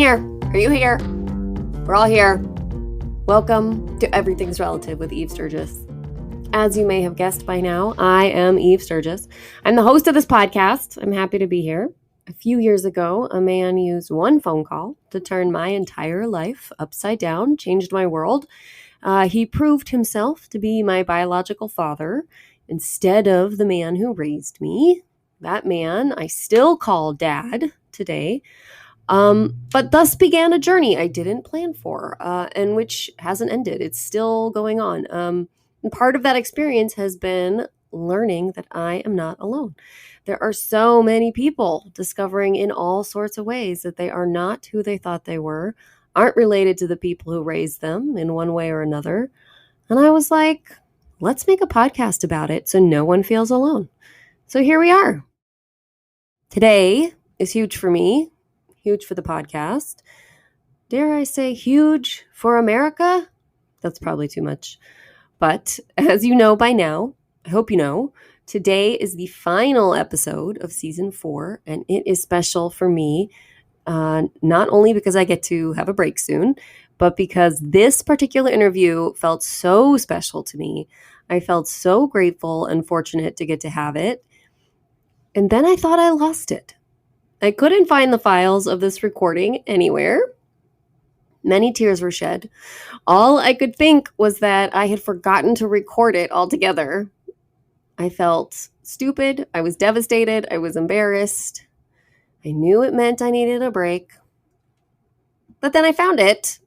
here. Are you here? We're all here. Welcome to Everything's Relative with Eve Sturges. As you may have guessed by now, I am Eve Sturges. I'm the host of this podcast. I'm happy to be here. A few years ago, a man used one phone call to turn my entire life upside down, changed my world. He proved himself to be my biological father instead of the man who raised me. That man I still call Dad today. But thus began a journey I didn't plan for, and which hasn't ended. It's still going on. And part of that experience has been learning that I am not alone. There are so many people discovering in all sorts of ways that they are not who they thought they were, aren't related to the people who raised them in one way or another. And I was like, let's make a podcast about it so no one feels alone. So here we are. Today is huge for me, huge for the podcast. Dare I say huge for America? That's probably too much. But as you know by now, I hope you know, today is the final episode of season 4, and it is special for me, not only because I get to have a break soon, but because this particular interview felt so special to me. I felt so grateful and fortunate to get to have it. And then I thought I lost it. I couldn't find the files of this recording anywhere. Many tears were shed. All I could think was that I had forgotten to record it altogether. I felt stupid. I was devastated. I was embarrassed. I knew it meant I needed a break. But then I found it.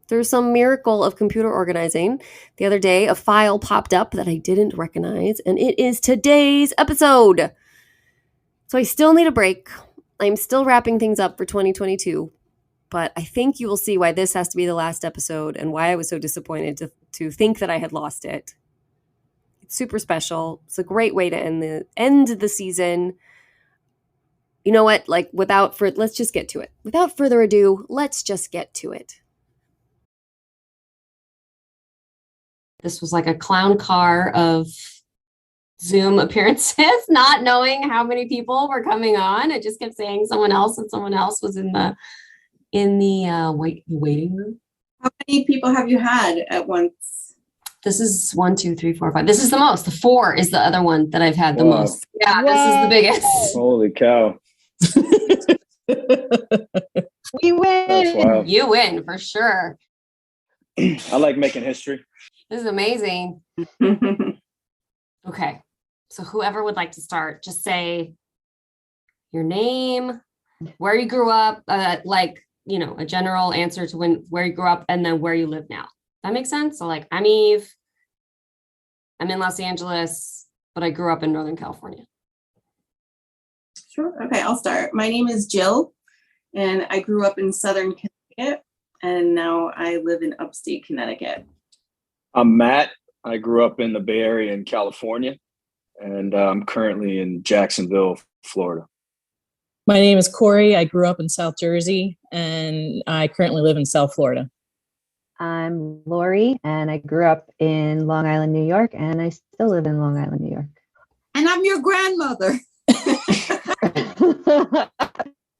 Through some miracle of computer organizing. The other day, a file popped up that I didn't recognize, and it is today's episode. So I still need a break. I'm still wrapping things up for 2022, but I think you will see why this has to be the last episode and why I was so disappointed to think that I had lost it. It's super special. It's a great way to end the season. You know what? Let's just get to it. Without further ado, let's just get to it. This was like a clown car of Zoom appearances, not knowing how many people were coming on. I just kept saying someone else, and someone else was in the waiting room. How many people have you had at once? This is 1, 2, 3, 4, 5. This is the most. The 4 is the other one that I've had the most. Yeah, This is the biggest. Holy cow. We win. You win for sure. I like making history. This is amazing. Okay. So whoever would like to start, just say your name, where you grew up, a general answer to where you grew up, and then where you live now. That makes sense? So I'm Eve. I'm in Los Angeles, but I grew up in Northern California. Sure. Okay, I'll start. My name is Jill, and I grew up in Southern Connecticut, and now I live in upstate Connecticut. I'm Matt. I grew up in the Bay Area in California, and I'm currently in Jacksonville, Florida. My name is Corey. I grew up in South Jersey, and I currently live in South Florida. I'm Lori, and I grew up in Long Island, New York, and I still live in Long Island, New York. And I'm your grandmother.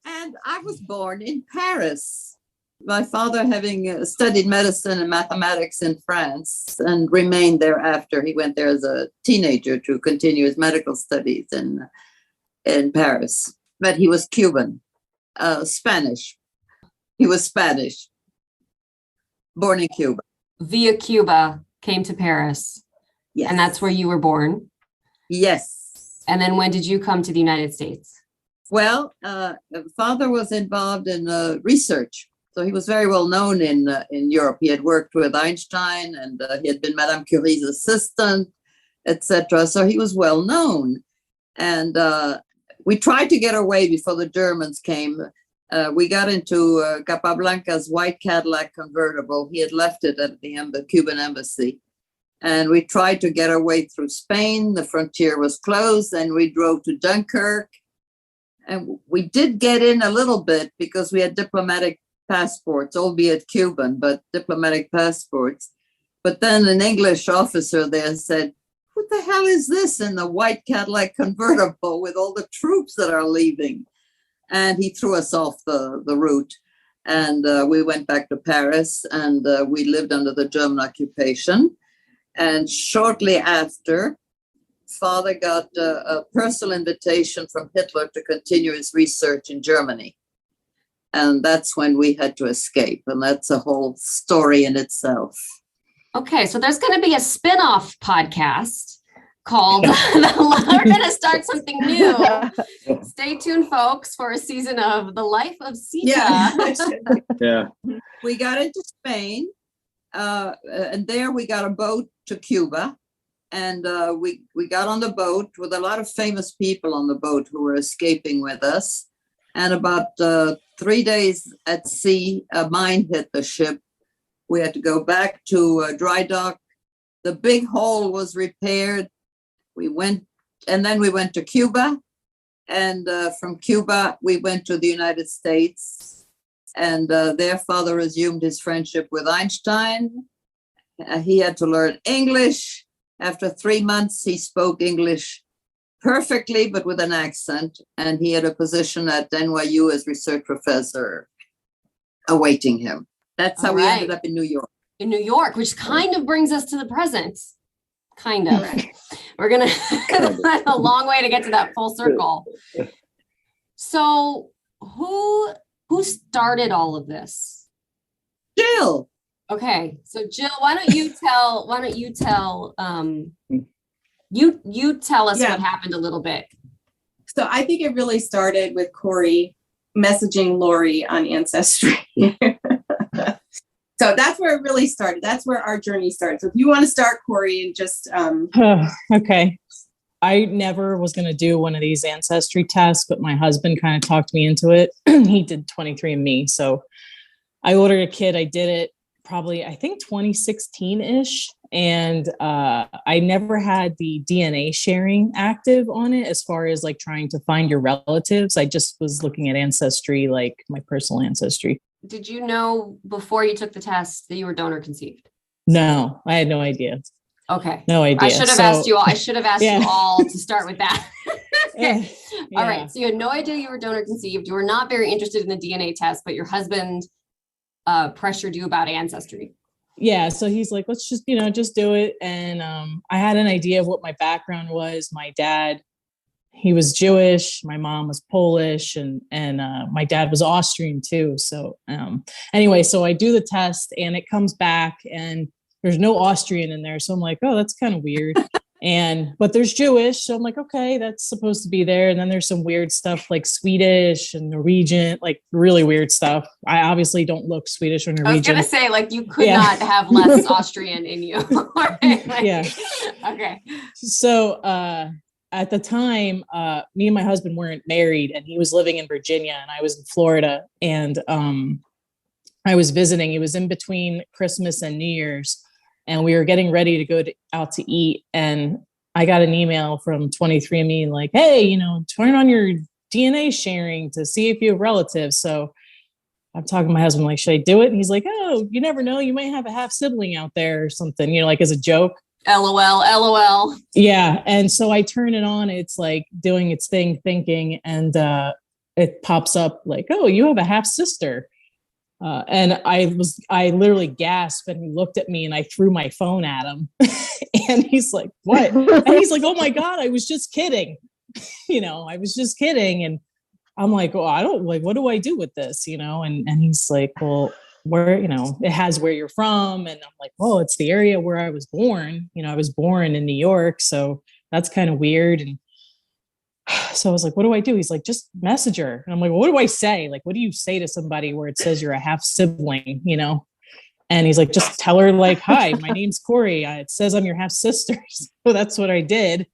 And I was born in Paris. My father, having studied medicine and mathematics in France and remained there after, he went there as a teenager to continue his medical studies in Paris. But he was Cuban, Spanish. He was Spanish, born in Cuba. Via Cuba, came to Paris. Yes. And that's where you were born? Yes. And then when did you come to the United States? Well, father was involved in research. So he was very well known in Europe. He had worked with Einstein, and he had been Madame Curie's assistant, etc. So he was well known. And we tried to get away before the Germans came. We got into Capablanca's white Cadillac convertible. He had left it at the Cuban embassy. And we tried to get our way through Spain. The frontier was closed, and we drove to Dunkirk. And we did get in a little bit because we had diplomatic passports, albeit Cuban, but diplomatic passports. But then an English officer there said, "What the hell is this in the white Cadillac convertible with all the troops that are leaving?" And he threw us off the route. And we went back to Paris, and we lived under the German occupation. And shortly after, Father got a personal invitation from Hitler to continue his research in Germany. And that's when we had to escape. And that's a whole story in itself. Okay, so there's going to be a spin-off podcast called We're going to start something new. Stay tuned, folks, for a season of The Life of Sita. Yeah. Yeah. We got into Spain, and there we got a boat to Cuba. And we got on the boat with a lot of famous people on the boat who were escaping with us. And about 3 days at sea, a mine hit the ship. We had to go back to dry dock. The big hole was repaired. Then we went to Cuba. And from Cuba, we went to the United States. And there, Father resumed his friendship with Einstein. He had to learn English. After 3 months, he spoke English perfectly, but with an accent. And he had a position at NYU as research professor awaiting him. That's how we ended up in New York. In New York, which kind of brings us to the present. Kind of. We're going to a long way to get to that full circle. So who started all of this? Jill. Okay, so Jill, why don't you tell you tell us what happened a little bit. So I think it really started with Corey messaging Lori on Ancestry. So that's where it really started. That's where our journey started. So if you want to start, Corey, and just Okay. I never was going to do one of these ancestry tests, but my husband kind of talked me into it. He did 23andMe. So I ordered a kit. I did it probably, I think 2016-ish. And I never had the DNA sharing active on it as far as like trying to find your relatives. I just was looking at Ancestry, like my personal ancestry. Did you know before you took the test that you were donor conceived? No, I had no idea. Okay. No idea. I should have asked you all. I should have asked you all to start with that. Okay. Yeah. All right. So you had no idea you were donor conceived. You were not very interested in the DNA test, but your husband pressured you about Ancestry. Yeah. So he's like, let's just do it. And I had an idea of what my background was. My dad, he was Jewish. My mom was Polish, and my dad was Austrian too. So anyway, so I do the test and it comes back and there's no Austrian in there. So I'm like, oh, that's kind of weird. But there's Jewish. So I'm like, okay, that's supposed to be there. And then there's some weird stuff like Swedish and Norwegian, like really weird stuff. I obviously don't look Swedish or Norwegian. I was going to say, like, you could not have less Austrian in you. Yeah. Okay. So at the time, me and my husband weren't married, and he was living in Virginia and I was in Florida. And I was visiting. It was in between Christmas and New Year's. And we were getting ready to go out to eat. And I got an email from 23andMe like, hey, turn on your DNA sharing to see if you have relatives. So I'm talking to my husband, like, should I do it? And he's like, oh, you never know. You might have a half sibling out there or something, like as a joke. LOL. Yeah. And so I turn it on. It's like doing its thing, thinking. And it pops up like, oh, you have a half sister. And I literally gasped, and he looked at me and I threw my phone at him. And he's like, what? And he's like, oh my God, I was just kidding. I was just kidding. And I'm like, well, I don't like, what do I do with this? And he's like, well, where, it has where you're from. And I'm like, well, it's the area where I was born. I was born in New York. So that's kind of weird. And so I was like, what do I do? He's like, just message her. And I'm like, well, what do I say? Like, what do you say to somebody where it says you're a half sibling, And he's like, just tell her like, hi, my name's Corey. It says I'm your half sister. So that's what I did.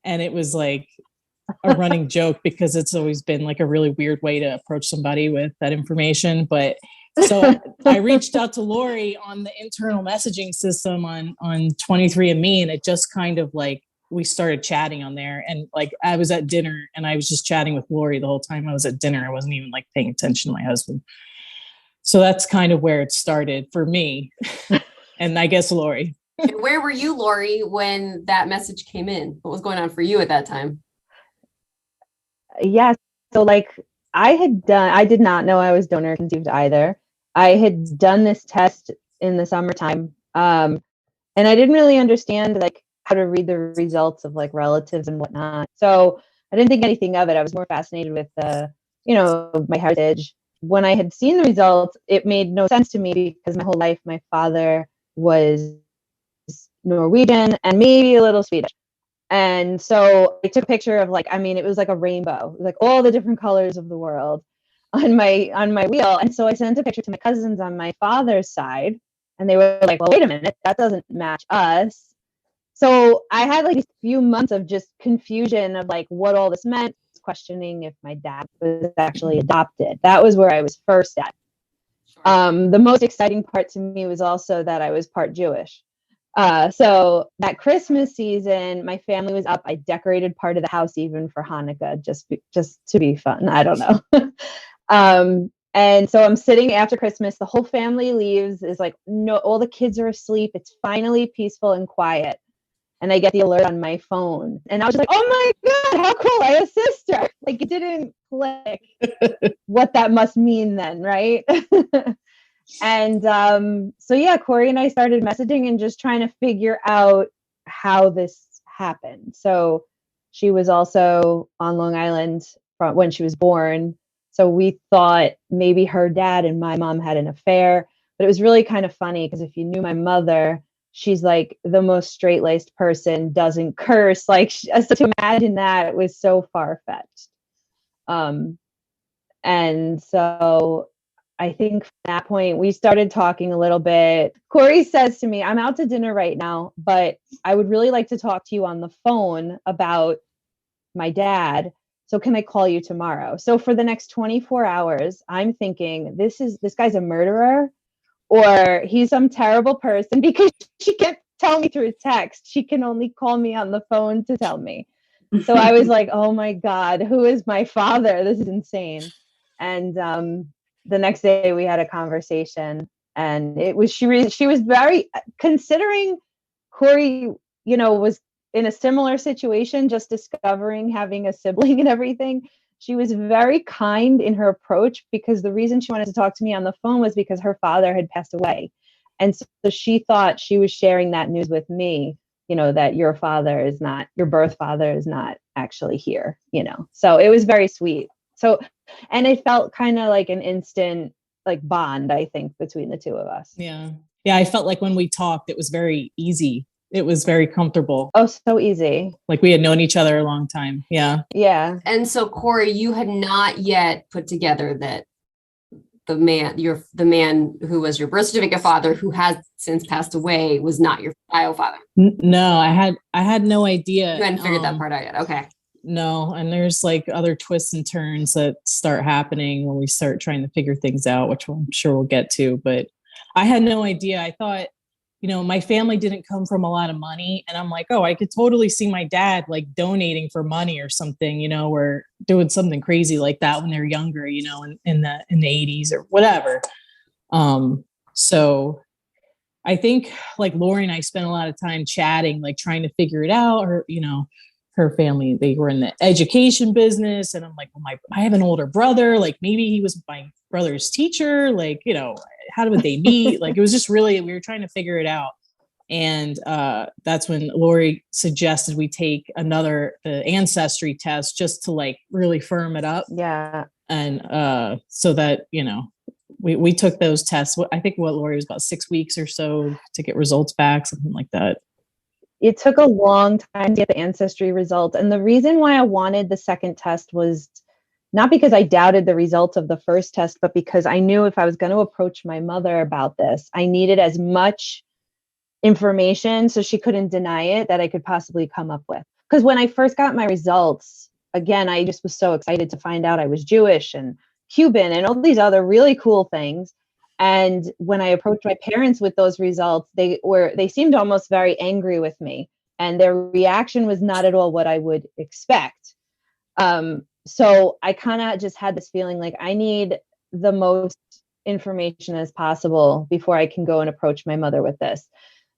And it was like a running joke because it's always been like a really weird way to approach somebody with that information. But so I reached out to Lori on the internal messaging system on 23andMe, and it just kind of like, we started chatting on there. And like, I was at dinner and I was just chatting with Lori the whole time I was at dinner. I wasn't even like paying attention to my husband. So that's kind of where it started for me. And I guess Lori. And where were you, Lori, when that message came in? What was going on for you at that time? Yeah. So like I did not know I was donor conceived either. I had done this test in the summertime. And I didn't really understand like how to read the results of like relatives and whatnot. So I didn't think anything of it. I was more fascinated with my heritage. When I had seen the results, it made no sense to me because my whole life my father was Norwegian and maybe a little Swedish. And so I took a picture of like, I mean, it was like a rainbow, like all the different colors of the world on my wheel. And so I sent a picture to my cousins on my father's side, and they were like, well, wait a minute, that doesn't match us. So I had like a few months of just confusion of like what all this meant, questioning if my dad was actually adopted. That was where I was first at. The most exciting part to me was also that I was part Jewish. So that Christmas season, my family was up. I decorated part of the house even for Hanukkah, just to be fun. I don't know. And so I'm sitting after Christmas. The whole family leaves. Is like, no, all the kids are asleep. It's finally peaceful and quiet. And I get the alert on my phone. And I was like, oh my God, how cool. I have a sister. Like it didn't click what that must mean then, right? And so yeah, Corey and I started messaging and just trying to figure out how this happened. So she was also on Long Island when she was born. So we thought maybe her dad and my mom had an affair, but it was really kind of funny because if you knew my mother, she's like the most straight-laced person, doesn't curse. Like so to imagine that was so far-fetched. And so I think from that point, we started talking a little bit. Corey says to me, I'm out to dinner right now, but I would really like to talk to you on the phone about my dad. So can I call you tomorrow? So for the next 24 hours, I'm thinking this guy's a murderer or he's some terrible person because she can't tell me through text. She can only call me on the phone to tell me. So I was like, oh my God, who is my father? This is insane. And the next day we had a conversation, and it was she was very, considering Corey, was in a similar situation, just discovering having a sibling and everything. She was very kind in her approach because the reason she wanted to talk to me on the phone was because her father had passed away. And so she thought she was sharing that news with me, that your birth father is not actually here, So it was very sweet. So, and it felt kind of like an instant like bond, I think, between the two of us. Yeah. Yeah. I felt like when we talked, it was very easy. It was very comfortable. Oh, so easy. Like we had known each other a long time. Yeah. Yeah. And so, Corey, you had not yet put together that the man who was your birth certificate father, who has since passed away, was not your bio father. No, I had no idea. You hadn't figured that part out yet. Okay. No, and there's like other twists and turns that start happening when we start trying to figure things out, which I'm sure we'll get to. But I had no idea. I thought, my family didn't come from a lot of money. And I'm like, oh, I could totally see my dad like donating for money or something, or doing something crazy like that when they're younger, in the 80s or whatever. So I think like Lori and I spent a lot of time chatting, like trying to figure it out. Or, her family, they were in the education business. And I'm like, well, I have an older brother. Like maybe he was my brother's teacher. Like, how would they meet? Like, it was just really, we were trying to figure it out. And that's when Lori suggested we take the ancestry test just to like really firm it up. Yeah. And so that, we took those tests. I think what Lori was about 6 weeks or so to get results back, something like that. It took a long time to get the ancestry result. And the reason why I wanted the second test was not because I doubted the results of the first test, but because I knew if I was going to approach my mother about this, I needed as much information so she couldn't deny it that I could possibly come up with. Because when I first got my results, again, I just was so excited to find out I was Jewish and Cuban and all these other really cool things. And when I approached my parents with those results, they seemed almost very angry with me, and their reaction was not at all what I would expect. So I kind of just had this feeling like I need the most information as possible before I can go and approach my mother with this.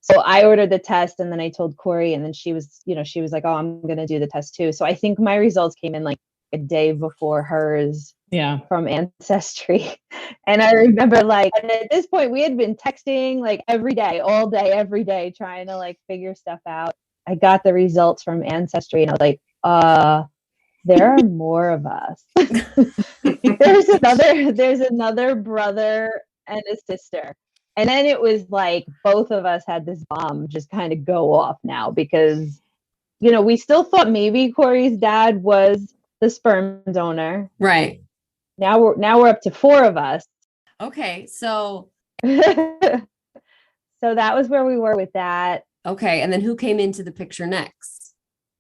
So I ordered the test, and then I told Corey, and then she was like, oh, I'm going to do the test too. So I think my results came in like a day before hers Yeah. from Ancestry. And I remember like, and at this point we had been texting like every day, all day, every day, trying to like figure stuff out. I got the results from Ancestry and I was like, there are more of us. there's another brother and a sister. And then it was like both of us had this bomb just kind of go off now because, you know, we still thought maybe Corey's dad was the sperm donor. Right. Now we're up to 4 of us. Okay. So So that was where we were with that. okay. And then who came into the picture next?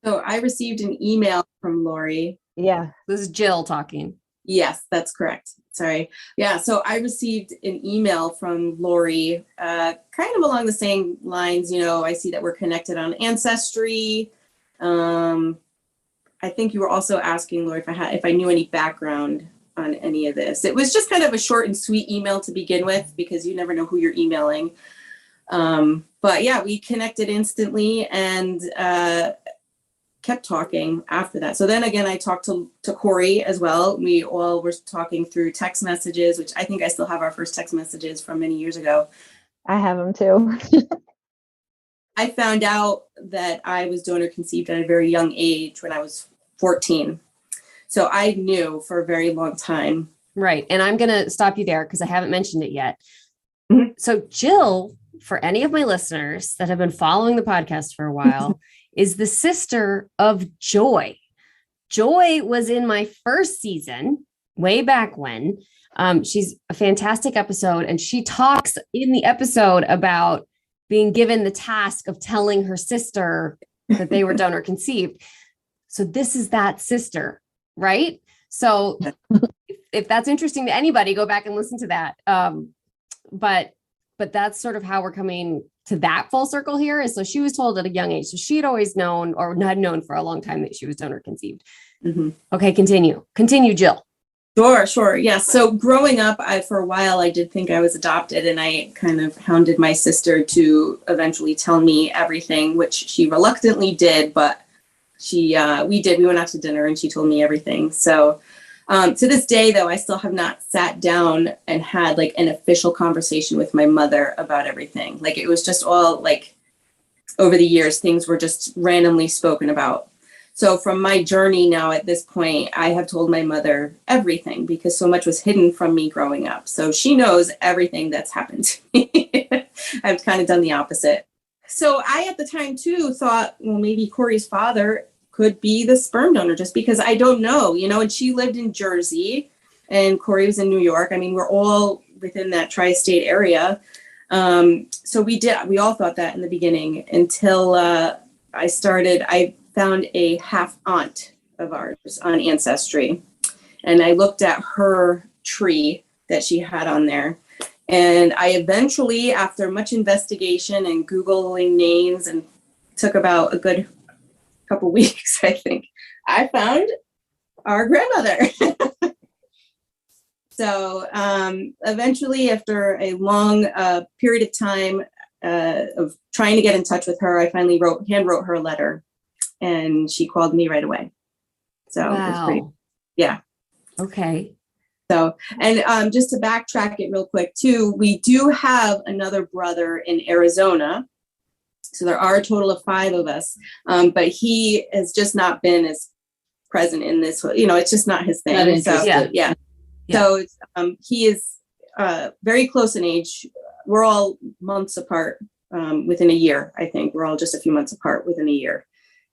So I received an email from Lori. Yeah. This is Jill talking. Yes, that's correct. Sorry. Yeah. So I received an email from Lori, kind of along the same lines. You know, I see that we're connected on Ancestry. I think you were also asking Lori if I knew any background on any of this. It was just kind of a short and sweet email to begin with, because you never know who you're emailing. But yeah, we connected instantly and kept talking after that. So then again, I talked to Corey as well. We all were talking through text messages, which I think I still have our first text messages from many years ago. I have them too. I found out that I was donor conceived at a very young age when I was 14. So I knew for a very long time. Right. And I'm going to stop you there because I haven't mentioned it yet. Mhm. So Jill, for any of my listeners that have been following the podcast for a while, is the sister of Joy. Joy was in my first season way back when. She's a fantastic episode, and she talks in the episode about being given the task of telling her sister that they were donor conceived. So this is that sister, right? So if that's interesting to anybody, go back and listen to that. But that's sort of how we're coming to that full circle here. Is so she was told at a young age. So she had always known, or had known for a long time, that she was donor conceived. Mm-hmm. Okay, continue, Jill. Sure. Yeah. So growing up, for a while, I did think I was adopted, and I kind of hounded my sister to eventually tell me everything, which she reluctantly did, but we went out to dinner and she told me everything. So to this day, though, I still have not sat down and had like an official conversation with my mother about everything. Like, it was just all like over the years, things were just randomly spoken about. So from my journey now at this point, I have told my mother everything because so much was hidden from me growing up. So she knows everything that's happened to me. I've kind of done the opposite. So I, at the time too, thought, well, maybe Corey's father could be the sperm donor, just because I don't know, and she lived in Jersey and Corey was in New York. I mean, we're all within that tri-state area. So we all thought that in the beginning until I found a half aunt of ours on Ancestry. And I looked at her tree that she had on there. And I eventually, after much investigation and Googling names, and took about a good couple weeks, I think, I found our grandmother. So eventually, after a long period of time of trying to get in touch with her, I finally handwrote her a letter, and she called me right away. So It was pretty, yeah. Okay. So, and just to backtrack it real quick too, we do have another brother in Arizona. So there are a total of 5 of us, but he has just not been as present in this. It's just not his thing. Not interested. Yeah. So he is very close in age. We're all months apart, within a year. I think we're all just a few months apart within a year.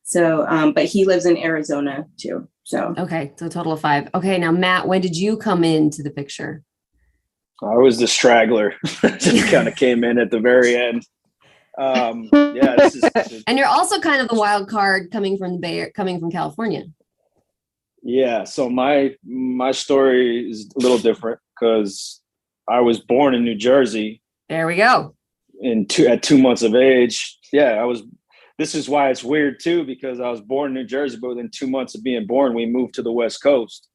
So, but he lives in Arizona too. So Okay, so a total of 5. Okay, now Matt, when did you come into the picture? I was the straggler. Just kind of came in at the very end. This is, And you're also kind of the wild card coming from California. yeah. So my story is a little different because I was born in New Jersey. There we go. At 2 months of age. Yeah, this is why it's weird too, because I was born in New Jersey, but within 2 months of being born, we moved to the West Coast.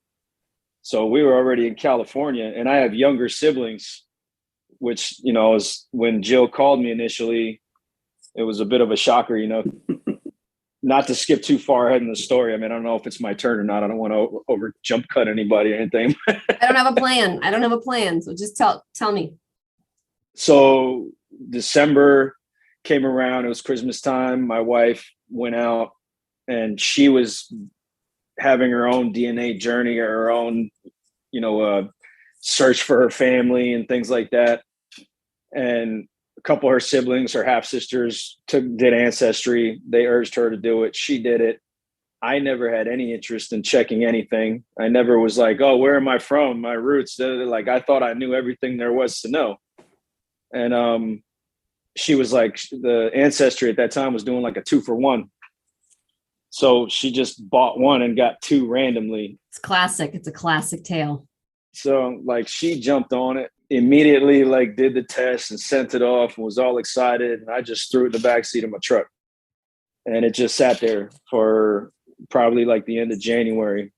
So we were already in California, and I have younger siblings, which, is when Jill called me initially, it was a bit of a shocker, not to skip too far ahead in the story. I mean, I don't know if it's my turn or not. I don't want to over jump cut anybody or anything. I don't have a plan. So just tell me. So December came around. It was Christmas time. My wife went out and she was having her own DNA journey or her own, search for her family and things like that. And a couple of her siblings, her half sisters, did Ancestry. They urged her to do it. She did it. I never had any interest in checking anything. I never was like, oh, where am I from? My roots. Like, I thought I knew everything there was to know. And she was like, the Ancestry at that time was doing like a 2-for-1. So she just bought one and got 2 randomly. It's classic. It's a classic tale. So like she jumped on it, immediately like did the test and sent it off and was all excited. And I just threw it in the backseat of my truck. And it just sat there for probably like the end of January.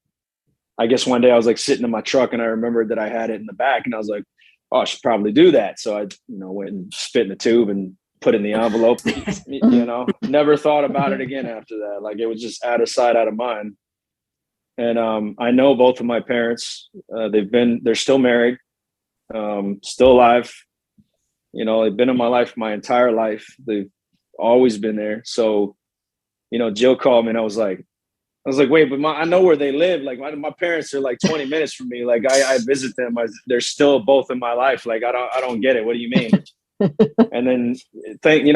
I guess one day I was like sitting in my truck and I remembered that I had it in the back and I was like, oh, I should probably do that. So I, went and spit in the tube and put in the envelope, never thought about it again after that. Like it was just out of sight, out of mind. And I know both of my parents, they're still married, still alive. They've been in my life my entire life. They've always been there. So, Jill called me and I was like, wait, but I know where they live. Like my parents are like 20 minutes from me. Like I visit them. They're still both in my life. Like I don't get it. What do you mean? And then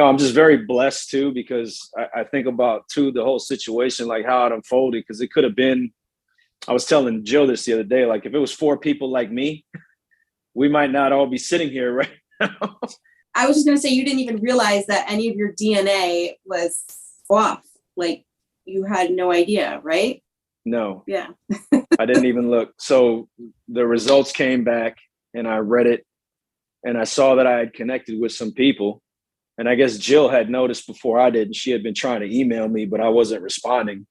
I'm just very blessed too, because I think about too, the whole situation, like how it unfolded. Cause it could have been, I was telling Jill this the other day, like if it was 4 people like me, we might not all be sitting here right now. I was just going to say, you didn't even realize that any of your DNA was off. Like you had no idea, right? No. Yeah. I didn't even look. So the results came back and I read it and I saw that I had connected with some people. And I guess Jill had noticed before I did. She had been trying to email me, but I wasn't responding.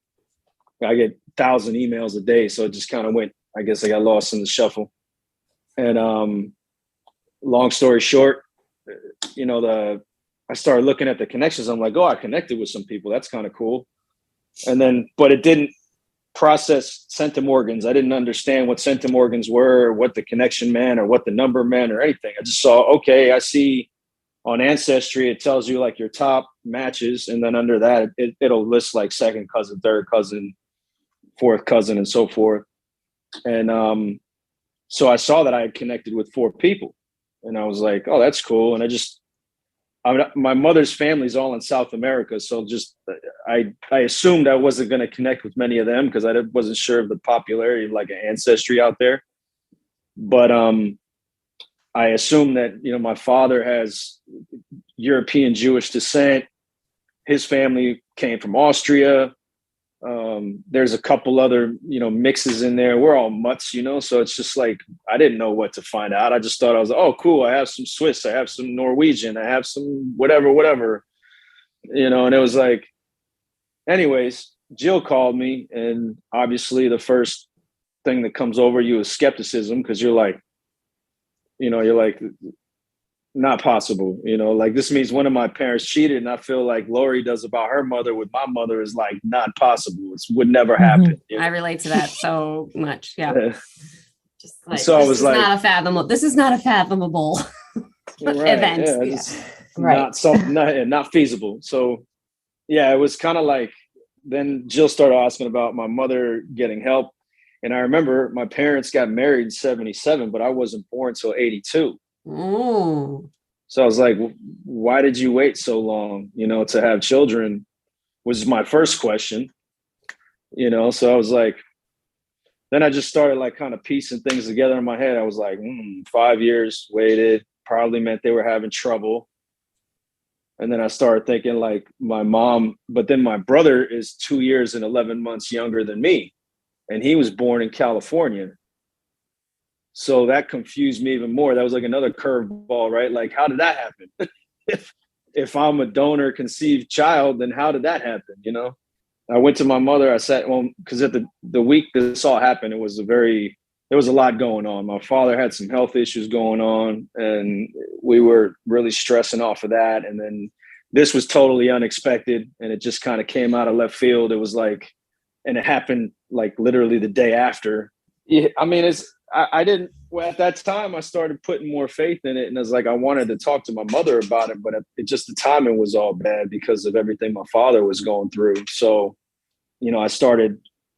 I get 1,000 emails a day. So it just kind of went, I guess I got lost in the shuffle. And long story short, I started looking at the connections. I'm like, oh, I connected with some people. That's kind of cool. And then, but it didn't process centimorgans. I didn't understand what centimorgans were, or what the connection meant, or what the number meant, or anything. I just saw, okay, I see on Ancestry, it tells you like your top matches. And then under that, it'll list like second cousin, third cousin, fourth cousin, and so forth. And so I saw that I had connected with 4 people. And I was like, oh, that's cool. And my mother's family's all in South America. So just, I assumed I wasn't going to connect with many of them because I wasn't sure of the popularity of like an Ancestry out there. But I assumed that, my father has European Jewish descent. His family came from Austria. There's a couple other, mixes in there. We're all mutts, so it's just like, I didn't know what to find out. I just thought I was like, oh, cool. I have some Swiss, I have some Norwegian, I have some whatever, and it was like, anyways, Jill called me. And obviously the first thing that comes over you is skepticism. Cause you're like, not possible, like this means one of my parents cheated. And I feel like Lori does about her mother with my mother is like not possible. It would never happen. I relate to that so much. Yeah. Just like, so I was like, this is not a fathomable event. Right. Not feasible. So yeah, it was kind of like, then Jill started asking about my mother getting help. And I remember my parents got married in 1977, but I wasn't born until 1982. Ooh. So I was like, why did you wait so long, to have children was my first question, so I was like, then I just started like kind of piecing things together in my head. I was like, 5 years waited, probably meant they were having trouble. And then I started thinking like my mom, but then my brother is 2 years and 11 months younger than me. And he was born in California. So that confused me even more. That was like another curveball, right? Like, how did that happen? if I'm a donor conceived child, then how did that happen? I went to my mother. I said, well, because at the week this all happened, there was a lot going on. My father had some health issues going on, and we were really stressing off of that. And then this was totally unexpected, and it just kind of came out of left field. It was like, and it happened like literally the day after. Yeah, I mean, I didn't, well, at that time I started putting more faith in it, and it was like I wanted to talk to my mother about it, but it just, the timing was all bad because of everything my father was going through. So, you know,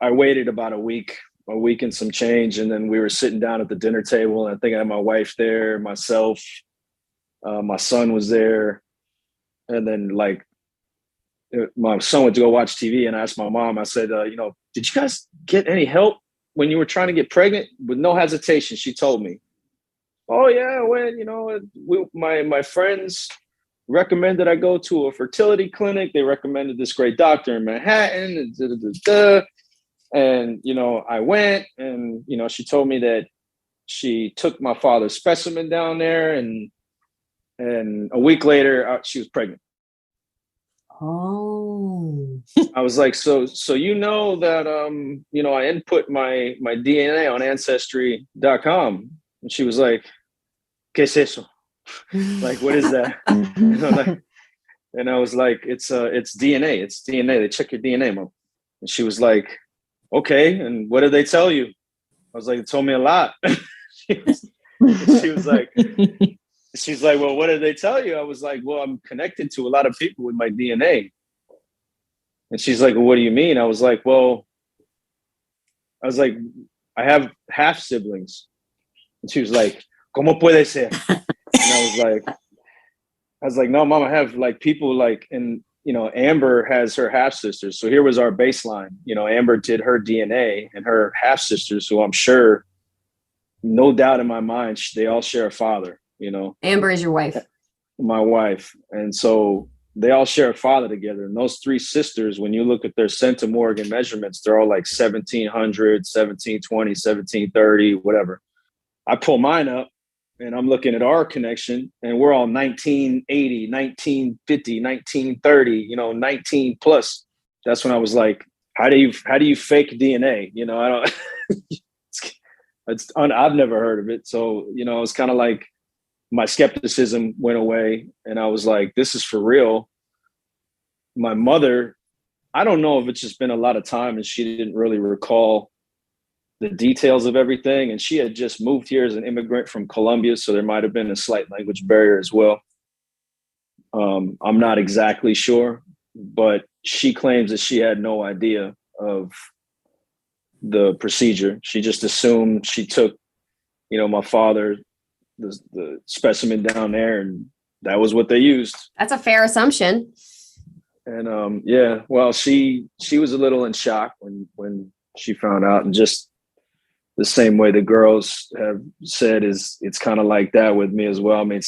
I waited about a week and some change, and then we were sitting down at the dinner table, and I think I had my wife there, myself, my son was there, and then like my son went to go watch TV, and I asked my mom, I said, you know, did you guys get any help when you were trying to get pregnant? With no hesitation, she told me, oh yeah, when, you know, my friends recommended I go to a fertility clinic. They recommended this great doctor in Manhattan, and da, da, da, da. And, you know, I went, and, you know, she told me that she took my father's specimen down there, and a week later she was pregnant. Oh. I was like, so you know that you know, I input my DNA on ancestry.com, and she was like, ¿Qué es eso? Like, what is that? And I was like, it's DNA. It's DNA. They check your DNA, mom. And she was like, okay. And what did they tell you? I was like, it told me a lot. she was like, she's like, well, what did they tell you? I was like, well, I'm connected to a lot of people with my DNA. And she's like, well, what do you mean? I was like, I have half siblings. And she was like, ¿Cómo puede ser? And I was like, no, mom, I have like people like, and, you know, Amber has her half sisters. So here was our baseline. You know, Amber did her DNA, and her half sisters, who I'm sure, no doubt in my mind, they all share a father, you know. Amber is your wife. My wife. And so they all share a father together. And those three sisters, when you look at their centimorgan measurements, they're all like 1700, 1720, 1730, whatever. I pull mine up, and I'm looking at our connection, and we're all 1980, 1950, 1930, you know, 19 plus. That's when I was like, how do you fake DNA? You know, I don't, I've never heard of it. So, you know, it's kind of like my skepticism went away, and I was like, this is for real. My mother, I don't know if it's just been a lot of time and she didn't really recall the details of everything. And she had just moved here as an immigrant from Colombia, so there might have been a slight language barrier as well. I'm not exactly sure, but she claims that she had no idea of the procedure. She just assumed she took, you know, my father, the specimen down there, and that was what they used. That's a fair assumption. And yeah, well, she was a little in shock when she found out, and just the same way the girls have said, it's kind of like that with me as well. I mean,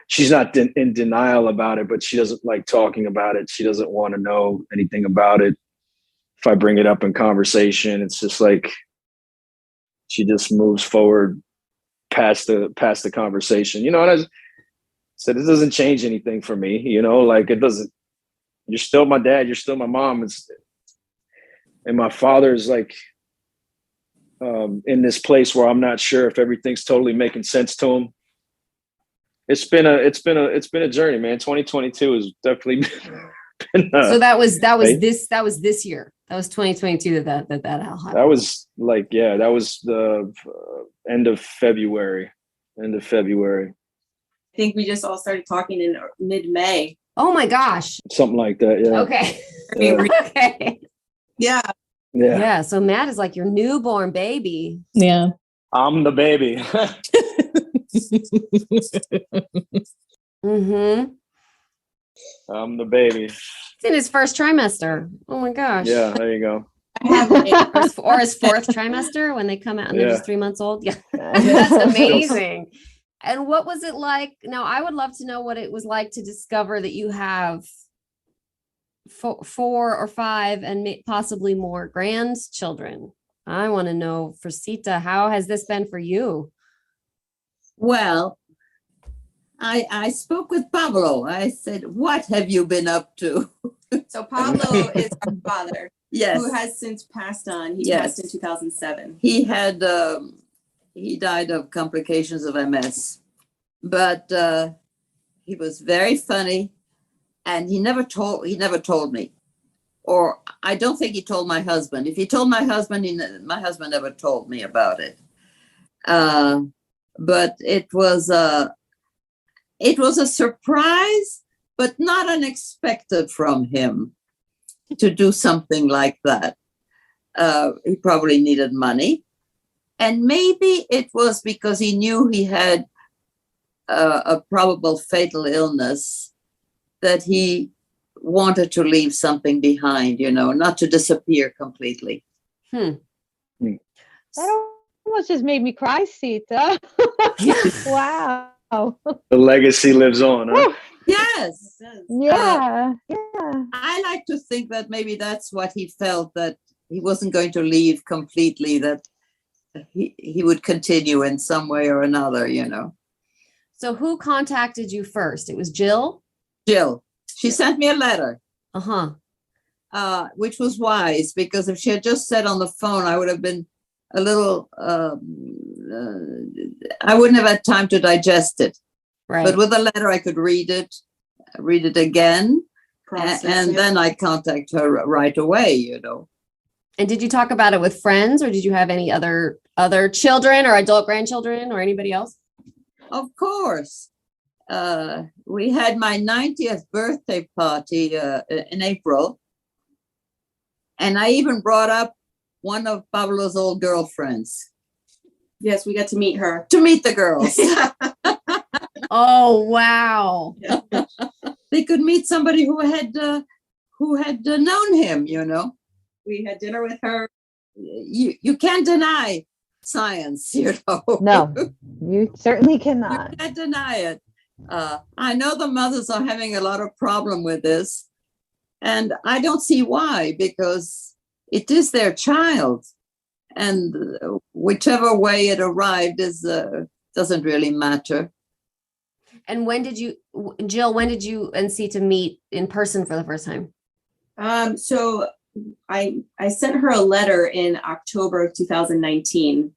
she's not in denial about it, but she doesn't like talking about it. She doesn't want to know anything about it. If I bring it up in conversation, it's just like she just moves forward past the conversation, you know. And I said, it doesn't change anything for me, you know, like it doesn't. You're still my dad. You're still my mom. And my father's like in this place where I'm not sure if everything's totally making sense to him. It's been a journey, man. 2022 has definitely been. So that was this year. That was 2022 that happened. That was like, yeah, that was the end of February. I think we just all started talking in mid-May. Oh my gosh. Something like that. Yeah. Okay. Okay. Yeah. Yeah. So Matt is like your newborn baby. Yeah. I'm the baby. Mm-hmm. I'm the baby. It's in his first trimester. Oh my gosh. Yeah, there you go. Or his fourth trimester when they come out and they're just 3 months old. Yeah. That's amazing. And what was it like? Now, I would love to know what it was like to discover that you have 4 or 5 and possibly more grandchildren. I want to know, for Sita, how has this been for you? Well, I spoke with Pablo. I said, what have you been up to? So Pablo is our father. Yes. Who has since passed on. He passed in 2007. He had, he died of complications of MS, but he was very funny And he never told me, or I don't think he told my husband. If he told my husband, my husband never told me about it. But it was a surprise, but not unexpected from him to do something like that. He probably needed money. And maybe it was because he knew he had a probable fatal illness, that he wanted to leave something behind, not to disappear completely. That almost just made me cry, Sita. Wow. The legacy lives on, huh? Yes. Yeah. I like to think that maybe that's what he felt, that he wasn't going to leave completely, that he would continue in some way or another, So who contacted you first? It was Jill? Jill. She sent me a letter. Uh-huh. Which was wise, because if she had just said on the phone, I would have been a little, I wouldn't have had time to digest it. Right. But with a letter, I could read it again, and then I contact her right away, And did you talk about it with friends, or did you have any other children or adult grandchildren or anybody else? Of course. We had my 90th birthday party in April. And I even brought up one of Pablo's old girlfriends. Yes, we got to meet her. To meet the girls. Oh, wow. They could meet somebody who had known him, We had dinner with her. You can't deny science, No, you certainly cannot. You can't deny it. I know the mothers are having a lot of problem with this, and I don't see why, because it is their child, and whichever way it arrived doesn't really matter. And Jill, when did you and Sita meet in person for the first time? So I sent her a letter in October of 2019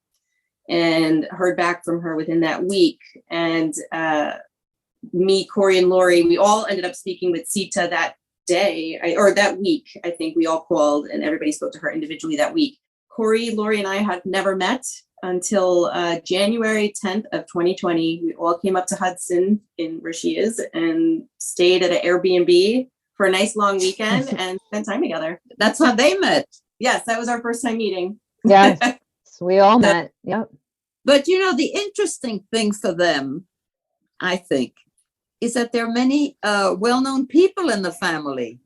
and heard back from her within that week. And me, Corey, and Lori, we all ended up speaking with Sita that day, or that week. I think we all called and everybody spoke to her individually that week. Corey, Lori, and I had never met until January 10th of 2020. We all came up to Hudson, where she is, and stayed at an Airbnb for a nice long weekend and spent time together. That's how they met. Yes, that was our first time meeting. Yes, we all met. Yep. But the interesting thing for them, I think, is that there are many well-known people in the family.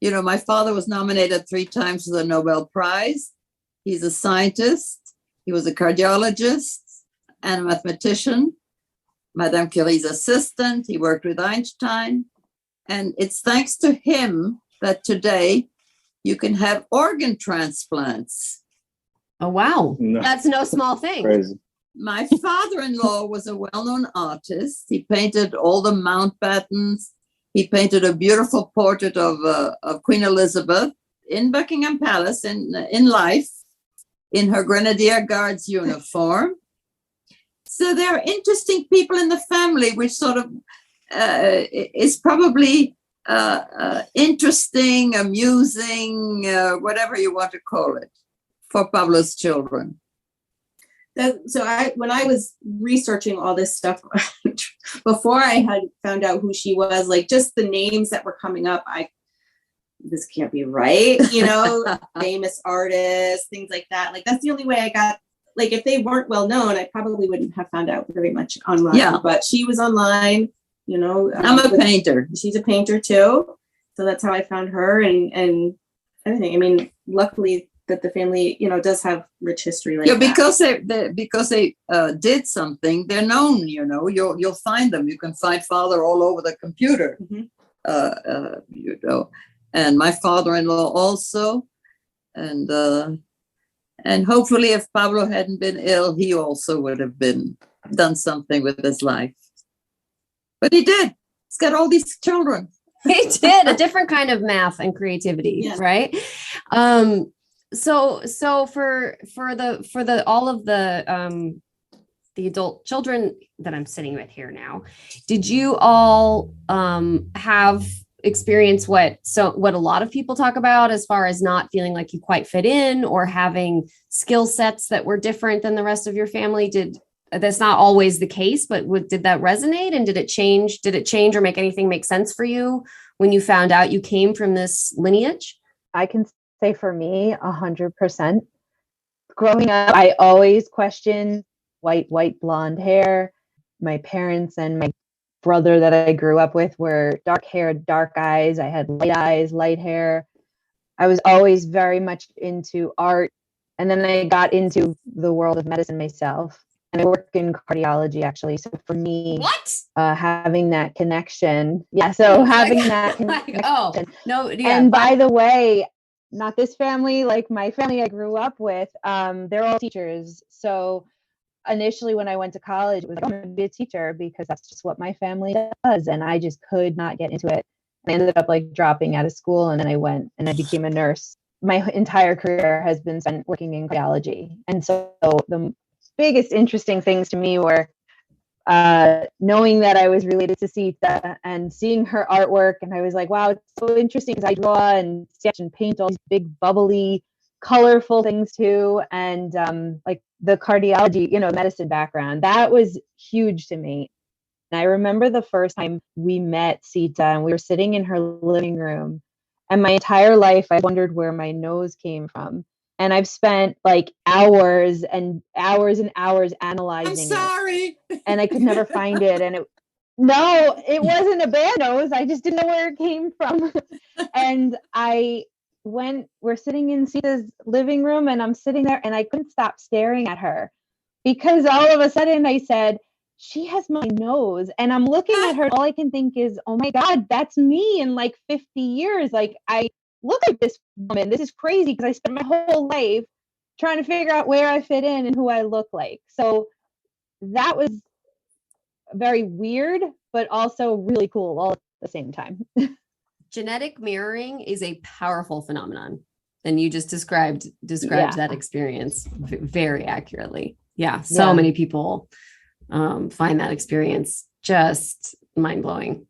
My father was nominated 3 times for the Nobel Prize. He's a scientist. He was a cardiologist and a mathematician, Madame Curie's assistant. He worked with Einstein. And it's thanks to him that today you can have organ transplants. Oh, wow. No. That's no small thing. Crazy. My father-in-law was a well-known artist. He painted all the Mountbattens. He painted a beautiful portrait of Queen Elizabeth in Buckingham Palace in life, in her Grenadier Guards uniform. So there are interesting people in the family, which sort of is probably interesting, amusing, whatever you want to call it, for Pablo's children. So when I was researching all this stuff before I had found out who she was, like just the names that were coming up, this can't be right, famous artists, things like that. Like that's the only way I got. Like if they weren't well known, I probably wouldn't have found out very much online. Yeah. But she was online. I'm a painter. She's a painter too, so that's how I found her and everything. I mean, luckily that the family, does have rich history. Like because they did something. They're known. You'll find them. You can find father all over the computer. Mm-hmm. And my father-in-law also, and hopefully, if Pablo hadn't been ill, he also would have done something with his life. But he did. He's got all these children. He did a different kind of math and creativity, yeah. Right? So for all of the adult children that I'm sitting with here now, did you all have experience what a lot of people talk about as far as not feeling like you quite fit in or having skill sets that were different than the rest of your family? That's not always the case, but did that resonate, and did it change or make anything make sense for you when you found out you came from this lineage? I can say for me, 100%. Growing up, I always questioned white blonde hair. My parents and my brother that I grew up with were dark hair, dark eyes. I had light eyes, light hair. I was always very much into art. And then I got into the world of medicine myself. And I work in cardiology, actually. So for me, having that connection. Yeah. So having that connection. Oh, no. Yeah. And by the way, not this family, like my family I grew up with, they're all teachers. So initially when I went to college, it was like, I'm going to be a teacher because that's just what my family does. And I just could not get into it. I ended up like dropping out of school, and then I went and I became a nurse. My entire career has been spent working in cardiology. And so the biggest interesting things to me were knowing that I was related to Sita and seeing her artwork. And I was like, wow, it's so interesting because I draw and sketch and paint all these big, bubbly, colorful things too. And like the cardiology, medicine background, that was huge to me. And I remember the first time we met Sita and we were sitting in her living room. And my entire life, I wondered where my nose came from. And I've spent like hours and hours and hours analyzing I'm sorry. it. And I could never find it. And it wasn't a bad nose. I just didn't know where it came from. And we're sitting in Sita's living room, and I'm sitting there and I couldn't stop staring at her because all of a sudden I said, she has my nose. And I'm looking at her. All I can think is, oh my God, that's me in like 50 years. Like, I look like this woman. This is crazy because I spent my whole life trying to figure out where I fit in and who I look like. So that was very weird, but also really cool all at the same time. Genetic mirroring is a powerful phenomenon. And you just described that experience very accurately. Yeah. So many people find that experience just mind-blowing.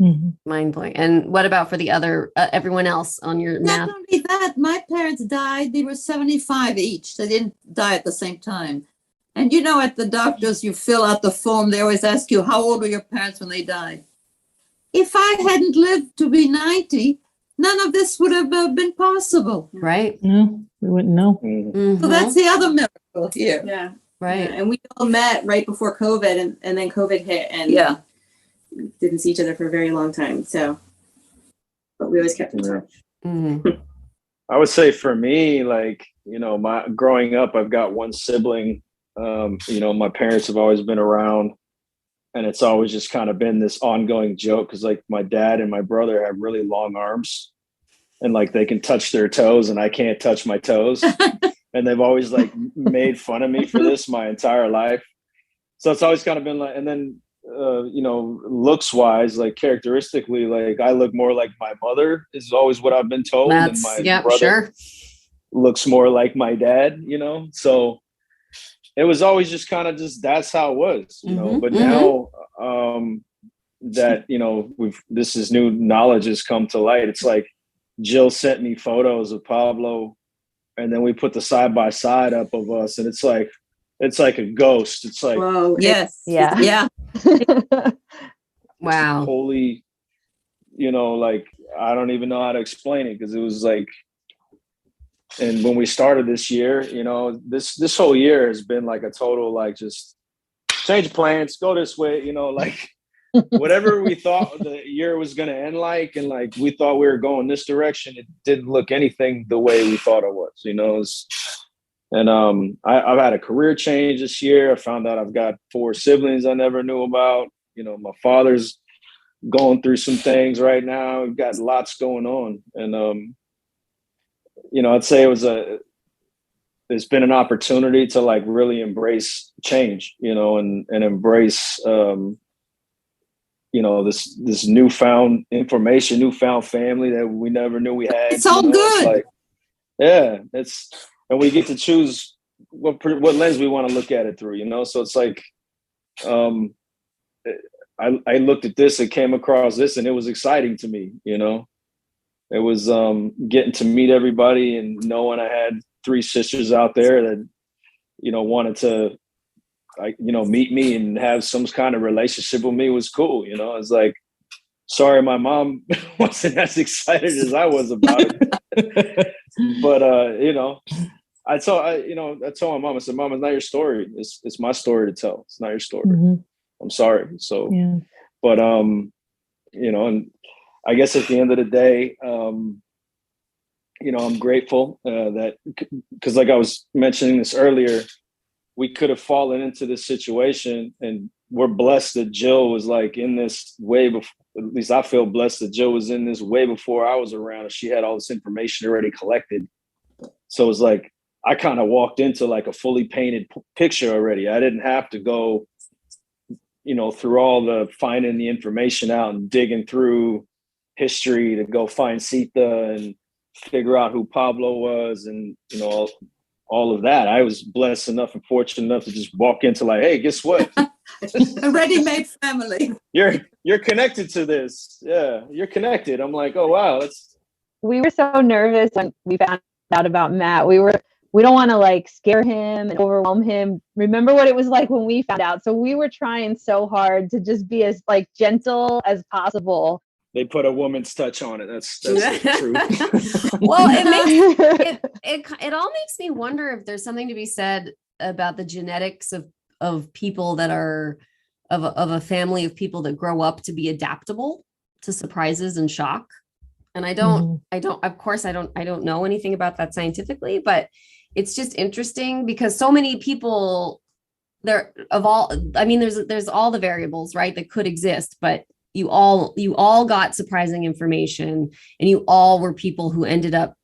Mm-hmm. Mind-blowing. And what about for the other, everyone else on your math? Not only that, my parents died. They were 75 each. They didn't die at the same time. And at the doctors, you fill out the form. They always ask you, how old were your parents when they died? If I hadn't lived to be 90, none of this would have been possible. Right. No, we wouldn't know. Mm-hmm. So that's the other miracle here. Yeah. Right. Yeah. And we all met right before COVID, and then COVID hit, and didn't see each other for a very long time. So, but we always kept in touch. Mm-hmm. I would say for me, like, my growing up, I've got one sibling. My parents have always been around, and it's always just kind of been this ongoing joke because like my dad and my brother have really long arms, and like they can touch their toes and I can't touch my toes. And they've always like made fun of me for this my entire life. So it's always kind of been like, and then, looks wise, like characteristically, like I look more like my mother is always what I've been told. And my brother looks more like my dad, so it was always just kind of that's how it was, but now that, this is new knowledge has come to light. It's like Jill sent me photos of Pablo, and then we put the side by side up of us, and it's like a ghost. It's like, whoa, yes. Yeah. Wow. Holy, like, I don't even know how to explain it because it was like, and when we started this year, this whole year has been like a total, like, just change plans, go this way, like whatever we thought the year was going to end like, and like we thought we were going this direction, it didn't look anything the way we thought it was, and I've had a career change this year. I found out I've got 4 siblings I never knew about. My father's going through some things right now. We've got lots going on, and I'd say it's been an opportunity to like really embrace change, and embrace, this newfound information, newfound family that we never knew we had. It's all good. It's like, and we get to choose what lens we want to look at it through, so it's like, I looked at this and came across this, and it was exciting to me. You know, it was getting to meet everybody and knowing I had 3 sisters out there that, you know, wanted to, like, you know, meet me and have some kind of relationship with me was cool. You know, it's like, sorry, my mom wasn't as excited as I was about it. But you know, I told my mom, I said, Mom, it's not your story. It's my story to tell. It's not your story. Mm-hmm. I'm sorry. So, Yeah. but you know, and I guess at the end of the day, you know, I'm grateful that, because like I was mentioning this earlier, we could have fallen into this situation, and we're blessed that Jill was like in this way before. At least I feel blessed that Jill was in this way before I was around, and she had all this information already collected. So it's like I kind of walked into like a fully painted picture already. I didn't have to go, you know, through all the finding the information out and digging through history to go find Sita and figure out who Pablo was, and, you know, all of that. I was blessed enough and fortunate enough to just walk into like, hey, guess what? A ready-made family. You're connected to this. Yeah, you're connected. I'm like, oh wow, We were so nervous when we found out about Matt. We don't want to like scare him and overwhelm him. Remember what it was like when we found out. So we were trying so hard to just be as like gentle as possible. they put a woman's touch on it. That's the truth. Well, it all makes me wonder if there's something to be said about the genetics of people that are of a family of people that grow up to be adaptable to surprises and shock. And I don't, of course, I don't know anything about that scientifically, but it's just interesting because so many people there's all the variables, right, that could exist, but you all got surprising information, and you all were people who ended up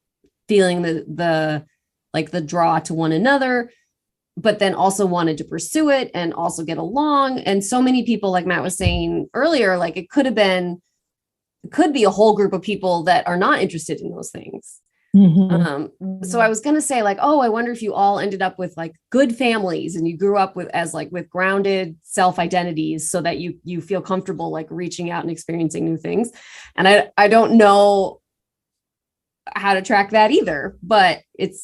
feeling the draw to one another, but then also wanted to pursue it and also get along. And so many people, like Matt was saying earlier, like it could be a whole group of people that are not interested in those things. Mm-hmm. So I was going to say like, oh, I wonder if you all ended up with like good families and you grew up with grounded self-identities so that you feel comfortable like reaching out and experiencing new things. And I don't know how to track that either, but it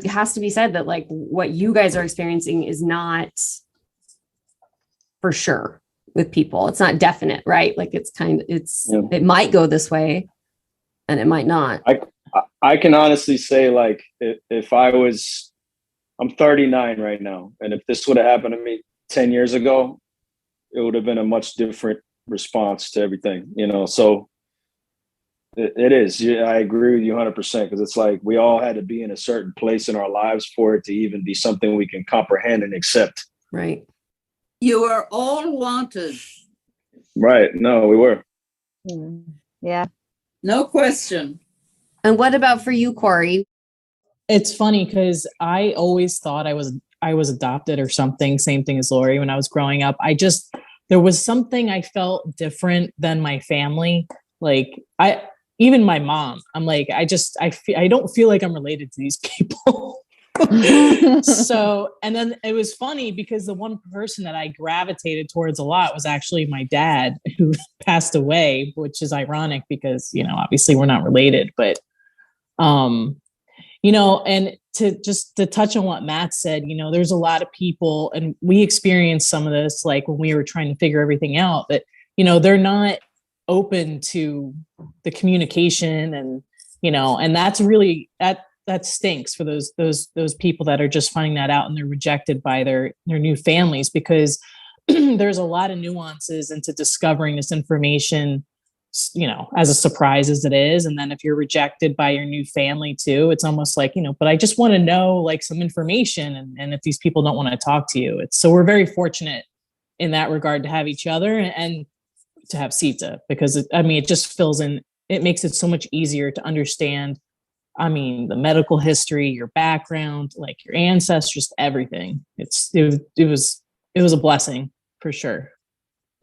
has to be said that like what you guys are experiencing is not for sure with people. It's not definite, right? Like it might go this way and it might not. I can honestly say, like, if I'm 39 right now, and if this would have happened to me 10 years ago, it would have been a much different response to everything, you know? So it is. I agree with you 100%, because it's like we all had to be in a certain place in our lives for it to even be something we can comprehend and accept. Right. You are all wanted. Right. No, we were. Yeah. No question. And what about for you, Corey? It's funny because I always thought I was adopted or something. Same thing as Lori when I was growing up. There was something I felt different than my family. Like even my mom, I'm like, I don't feel like I'm related to these people. So, and then it was funny because the one person that I gravitated towards a lot was actually my dad, who passed away, which is ironic because, you know, obviously we're not related, but, you know, and to touch on what Matt said, you know, there's a lot of people, and we experienced some of this, like when we were trying to figure everything out, that, you know, they're not open to the communication, and, you know, and that's really, that stinks for those people that are just finding that out and they're rejected by their new families, because there's a lot of nuances into discovering this information, you know, as a surprise as it is. And then if you're rejected by your new family too, it's almost like, you know, but I just want to know like some information. And if these people don't want to talk to you, so we're very fortunate in that regard to have each other and to have Sita, because it just fills in, it makes it so much easier to understand. I mean, the medical history, your background, like your ancestors, everything. It was a blessing for sure.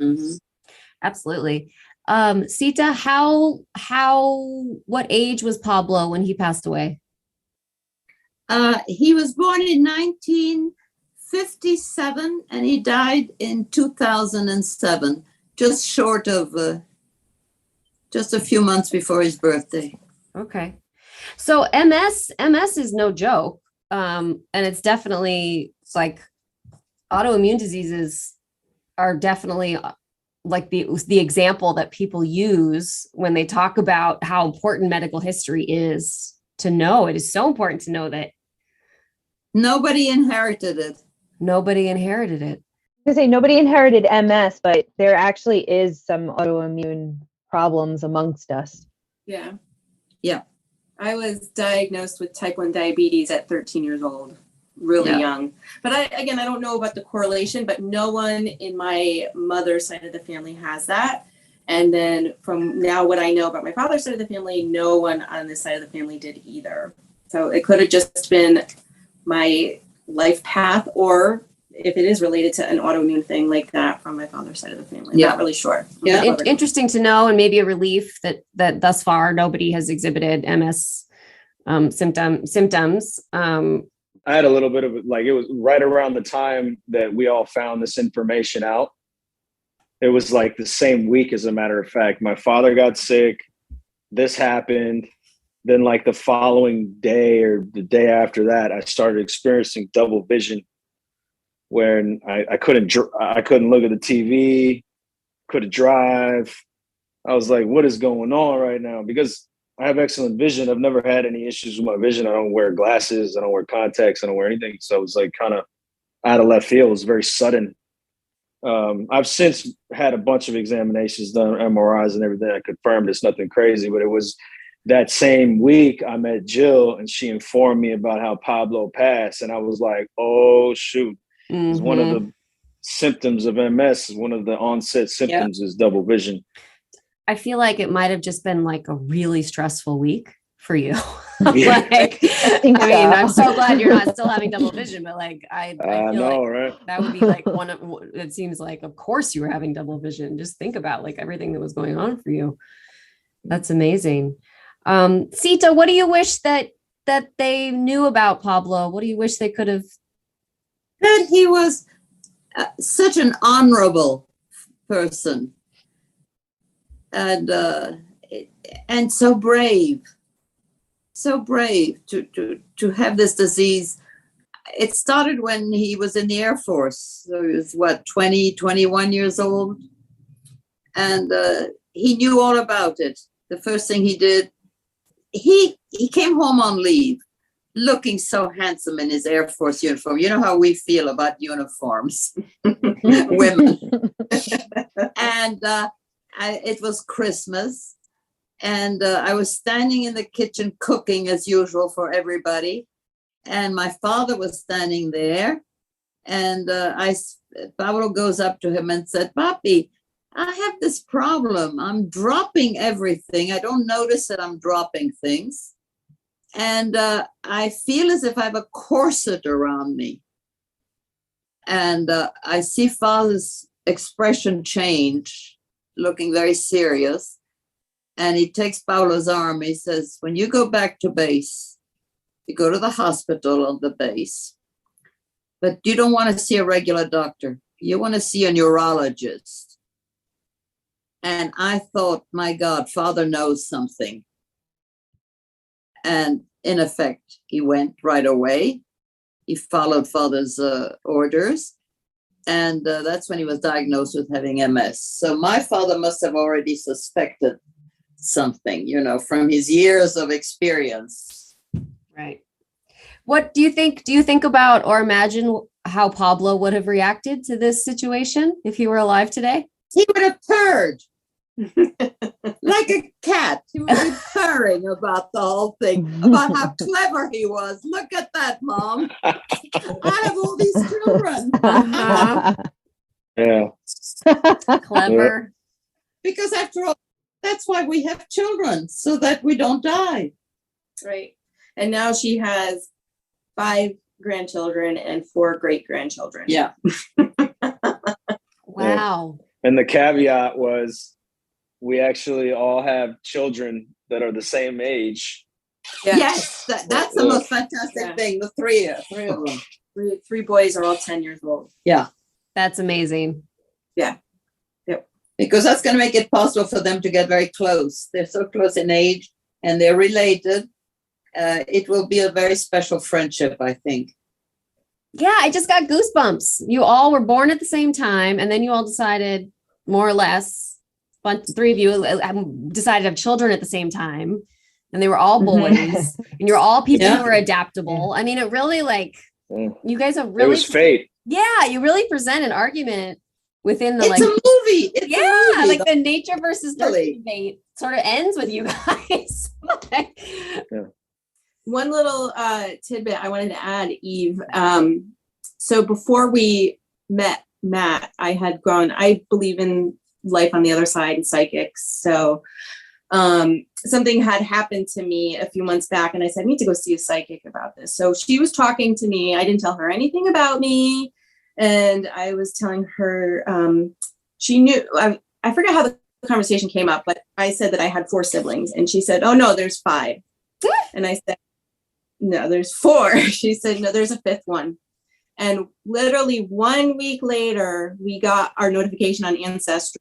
Mm-hmm. Absolutely. Sita, what age was Pablo when he passed away? He was born in 1957 and he died in 2007. just short of just a few months before his birthday. Okay. So MS is no joke. And it's definitely like autoimmune diseases are definitely like the example that people use when they talk about how important medical history is to know. It is so important to know that Nobody inherited it. nobody inherited it. I was gonna say nobody inherited MS, but there actually is some autoimmune problems amongst us. Yeah. Yeah. I was diagnosed with type 1 diabetes at 13 years old, really Yeah. young. But I don't know about the correlation, but no one in my mother's side of the family has that. And then from now, what I know about my father's side of the family, no one on this side of the family did either. So it could have just been my life path, or if it is related to an autoimmune thing like that from my father's side of the family. I'm Yeah. not really sure. Yeah. Interesting to know, and maybe a relief that thus far nobody has exhibited MS symptoms. I had a little bit of like, it was right around the time that we all found this information out. It was like the same week, as a matter of fact. My father got sick. This happened. Then like the following day or the day after that, I started experiencing double vision, when I couldn't look at the TV, couldn't drive. I was like, what is going on right now? Because I have excellent vision. I've never had any issues with my vision. I don't wear glasses. I don't wear contacts. I don't wear anything. So it was like kind of out of left field. It was very sudden. I've since had a bunch of examinations done, MRIs and everything. I confirmed it's nothing crazy, but it was that same week I met Jill and she informed me about how Pablo passed. And I was like, oh, shoot. It's one of the symptoms of MS. One of the onset symptoms is double vision. I feel like it might have just been like a really stressful week for you. Yeah. I'm so glad you're not still having double vision, but like I feel know, like right? that would be like it seems like, of course you were having double vision. Just think about like everything that was going on for you. That's amazing. Sita, what do you wish that they knew about Pablo? What do you wish they could have? That he was such an honorable person, and so brave to have this disease. It started when he was in the Air Force. So he was 21 years old, and he knew all about it. The first thing he did, he came home on leave, looking so handsome in his Air Force uniform. You know how we feel about uniforms, women. And it was Christmas. And I was standing in the kitchen cooking as usual for everybody. And my father was standing there. And Pablo goes up to him and said, Papi, I have this problem. I'm dropping everything. I don't notice that I'm dropping things. And I feel as if I have a corset around me. And I see Father's expression change, looking very serious. And he takes Pablo's arm. He says, when you go back to base, you go to the hospital on the base, but you don't want to see a regular doctor. You want to see a neurologist. And I thought, my God, Father knows something. And in effect, he went right away. He followed Father's orders. And that's when he was diagnosed with having MS. So my father must have already suspected something, from his years of experience. Right. What do you think? Do you think about or imagine how Pablo would have reacted to this situation if he were alive today? He would have purred like a cat. He would be purring about the whole thing, about how clever he was. Look at that, Mom. I have all these children. Yeah. Clever. Because after all, that's why we have children, so that we don't die. Right. And now she has 5 grandchildren and 4 great-grandchildren. Yeah. Wow. And the caveat was, we actually all have children that are the same age. Yeah. Yes, that's the most fantastic thing. The three of them. 3 boys are all 10 years old. Yeah. That's amazing. Yeah. Yep. because that's going to make it possible for them to get very close. They're so close in age and they're related. It will be a very special friendship, I think. Yeah, I just got goosebumps. You all were born at the same time, and then you all decided, more or less, three of you decided to have children at the same time, and they were all boys, and you're all people who are adaptable. I mean, it really, like, you guys have really— It was fate. Yeah, you really present an argument within the— It's a movie. It's a movie. Like the nature versus nurture debate sort of ends with you guys. One little tidbit I wanted to add, Eve. So before we met Matt, I believe in life on the other side and psychics. So something had happened to me a few months back, and I said, I need to go see a psychic about this. So she was talking to me. I didn't tell her anything about me. And I was telling her, she knew, I forget how the conversation came up, but I said that I had 4 siblings. And she said, oh, no, there's 5. And I said, no, there's 4. She said, no, there's a 5th one. And literally 1 week later, we got our notification on Ancestry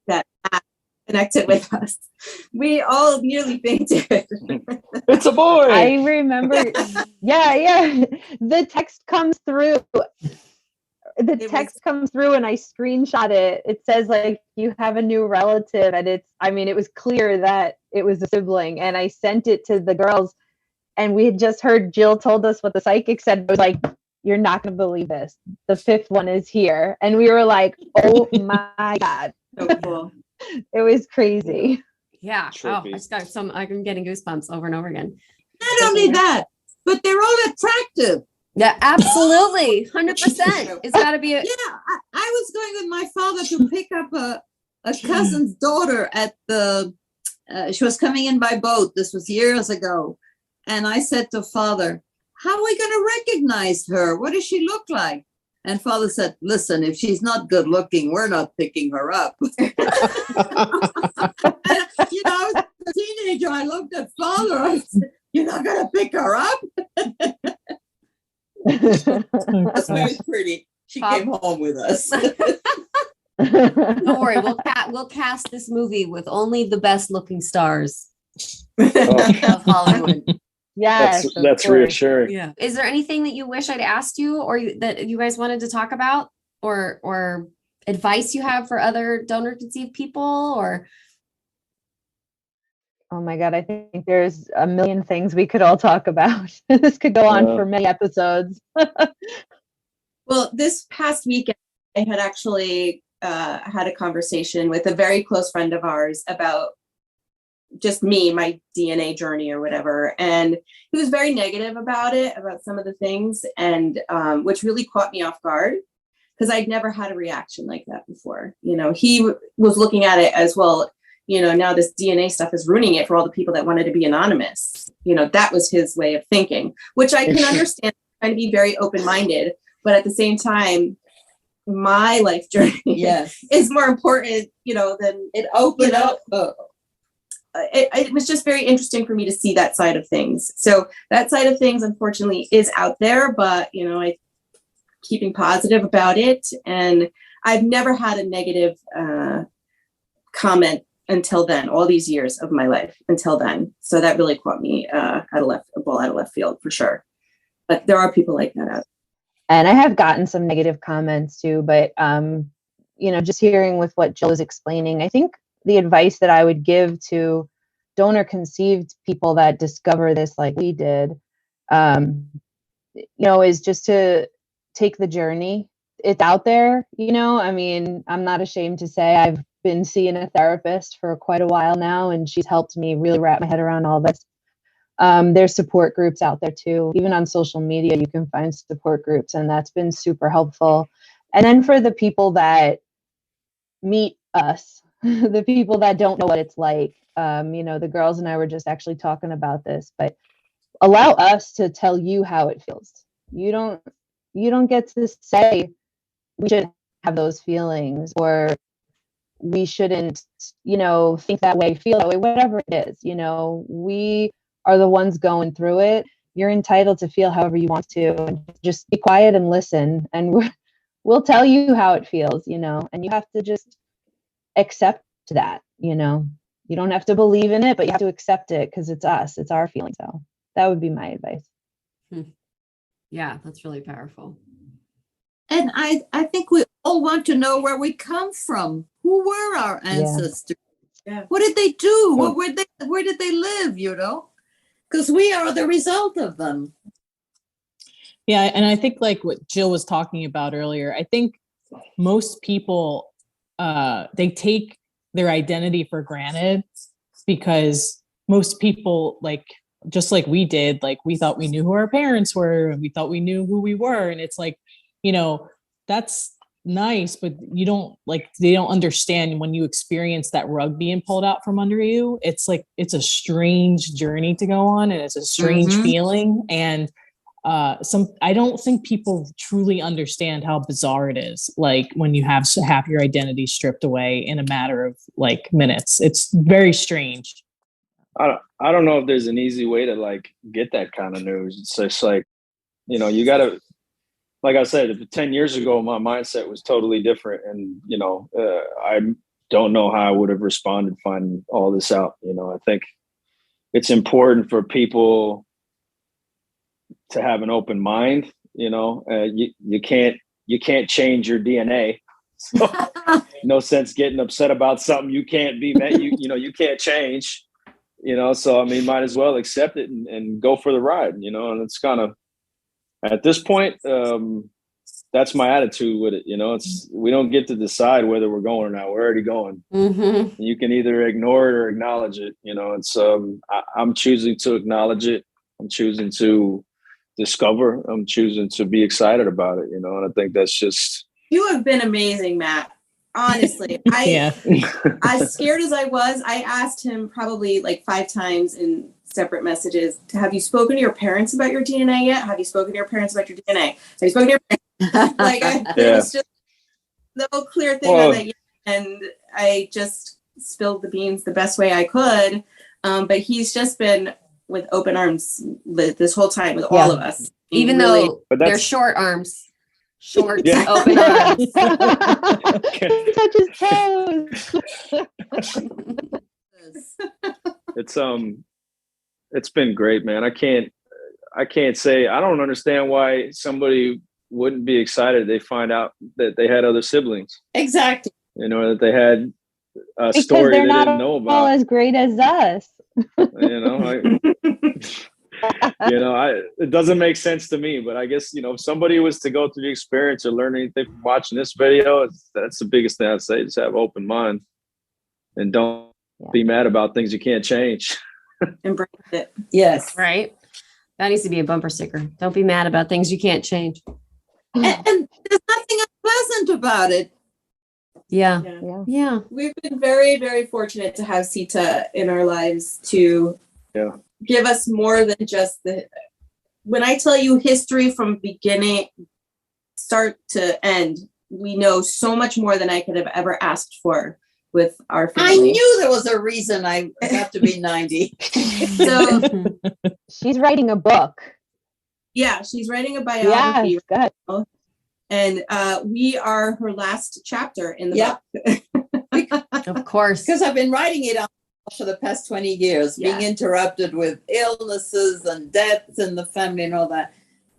that Matt connected with us. We all nearly fainted. It's a boy. I remember. Yeah. The text comes through. Comes through and I screenshot it. It says, like, you have a new relative. And it was clear that it was a sibling. And I sent it to the girls. And we had just heard Jill told us what the psychic said. It was like, you're not going to believe this. The 5th one is here. And we were like, oh my God. So cool. It was crazy. Yeah. Oh, I just got I'm getting goosebumps over and over again. Not only that, but they're all attractive. Yeah, absolutely. 100%. It's got to be I was going with my father to pick up a cousin's daughter at she was coming in by boat. This was years ago. And I said to Father, how are we going to recognize her? What does she look like? And Father said, listen, if she's not good looking, we're not picking her up. I was a teenager. I looked at Father. I said, you're not going to pick her up? That's very pretty. She came home with us. Don't worry, we'll cast this movie with only the best looking stars of Hollywood. Yes, that's reassuring. Yeah. Is there anything that you wish I'd asked you, or that you guys wanted to talk about, or advice you have for other donor conceived people, or? Oh my God, I think there's a million things we could all talk about. This could go on for many episodes. Well, this past weekend, I had actually had a conversation with a very close friend of ours about just me, my DNA journey or whatever. And he was very negative about it, about some of the things, and which really caught me off guard, because I'd never had a reaction like that before. He was looking at it as, well, now this DNA stuff is ruining it for all the people that wanted to be anonymous. That was his way of thinking, which I can understand, trying to be very open-minded, but at the same time, my life journey is more important, than it opened up. It was just very interesting for me to see that side of things. So that side of things, unfortunately, is out there, but, I keeping positive about it. And I've never had a negative comment until then, all these years of my life until then. So that really caught me out of left field for sure. But there are people like that out there. And I have gotten some negative comments too, but, just hearing with what Jill was explaining, I think the advice that I would give to donor conceived people that discover this like we did, is just to take the journey. It's out there, I'm not ashamed to say I've been seeing a therapist for quite a while now, and she's helped me really wrap my head around all this. There's support groups out there too. Even on social media, you can find support groups, and that's been super helpful. And then for the people that meet us, the people that don't know what it's like, the girls and I were just actually talking about this, but allow us to tell you how it feels. You don't get to say we shouldn't have those feelings, or we shouldn't, think that way, feel that way, whatever it is. We are the ones going through it. You're entitled to feel however you want to, and just be quiet and listen, and we'll tell you how it feels, and you have to just accept that, you know. You don't have to believe in it, but you have to accept it because it's us. It's our feeling. So that would be my advice. Yeah, that's really powerful. And I think we all want to know where we come from. Who were our ancestors? Yeah. What did they do? Where did they live, you know? Because we are the result of them. Yeah, and I think like what Jill was talking about earlier, I think most people they take their identity for granted because most people, like just like we did, like we thought we knew who our parents were and we thought we knew who we were, and it's like, you know, that's nice, but you don't like, they don't understand when you experience that rug being pulled out from under you. It's like, it's a strange journey to go on, and it's a strange feeling. And I don't think people truly understand how bizarre it is. Like when you have half your identity stripped away in a matter of like minutes, it's very strange. I don't know if there's an easy way to like get that kind of news. It's just like, you know, you gotta, like I said, 10 years ago, my mindset was totally different. And, you know, I don't know how I would have responded finding all this out. You know, I think it's important for people to have an open mind. You know, you can't change your DNA. So no sense getting upset about something you can't be met. You know, you can't change, you know, so I mean, might as well accept it and go for the ride, you know. And it's kind of, at this point, that's my attitude with it. You know, we don't get to decide whether we're going or not. We're already going. You can either ignore it or acknowledge it. You know, it's I'm choosing to acknowledge it. I'm choosing to discover. I'm choosing to be excited about it. You know, and I think that's just. You have been amazing, Matt. Honestly, as scared as I was, I asked him probably like 5 times in separate messages, have you spoken to your parents about your DNA yet? Have you spoken to your parents about your DNA? Have you spoken to your parents? Like, it was just no clear thing on that yet. And I just spilled the beans the best way I could. But he's just been with open arms this whole time with all of us. Even really, though they're short arms. Short, open arms. Touch his toes. It's been great, man. I can't say, I don't understand why somebody wouldn't be excited they find out that they had other siblings. Exactly. You know, that they had a because story they're they not didn't know about. all as great as us. You know, it doesn't make sense to me, but I guess, you know, if somebody was to go through the experience or learn anything from watching this video, that's the biggest thing I'd say. Just have open mind and don't be mad about things you can't change. Embrace it. Yes. Right. That needs to be a bumper sticker. Don't be mad about things you can't change. And there's nothing unpleasant about it. Yeah. We've been very, very fortunate to have Sita in our lives to give us more than just when I tell you history from beginning, start to end, we know so much more than I could have ever asked for with our family. I knew there was a reason I got to be 90. So she's writing a book. Yeah, she's writing a biography. Yeah, good. And we are her last chapter in the book. Of course. Because I've been writing it for the past 20 years, being interrupted with illnesses and deaths in the family and all that.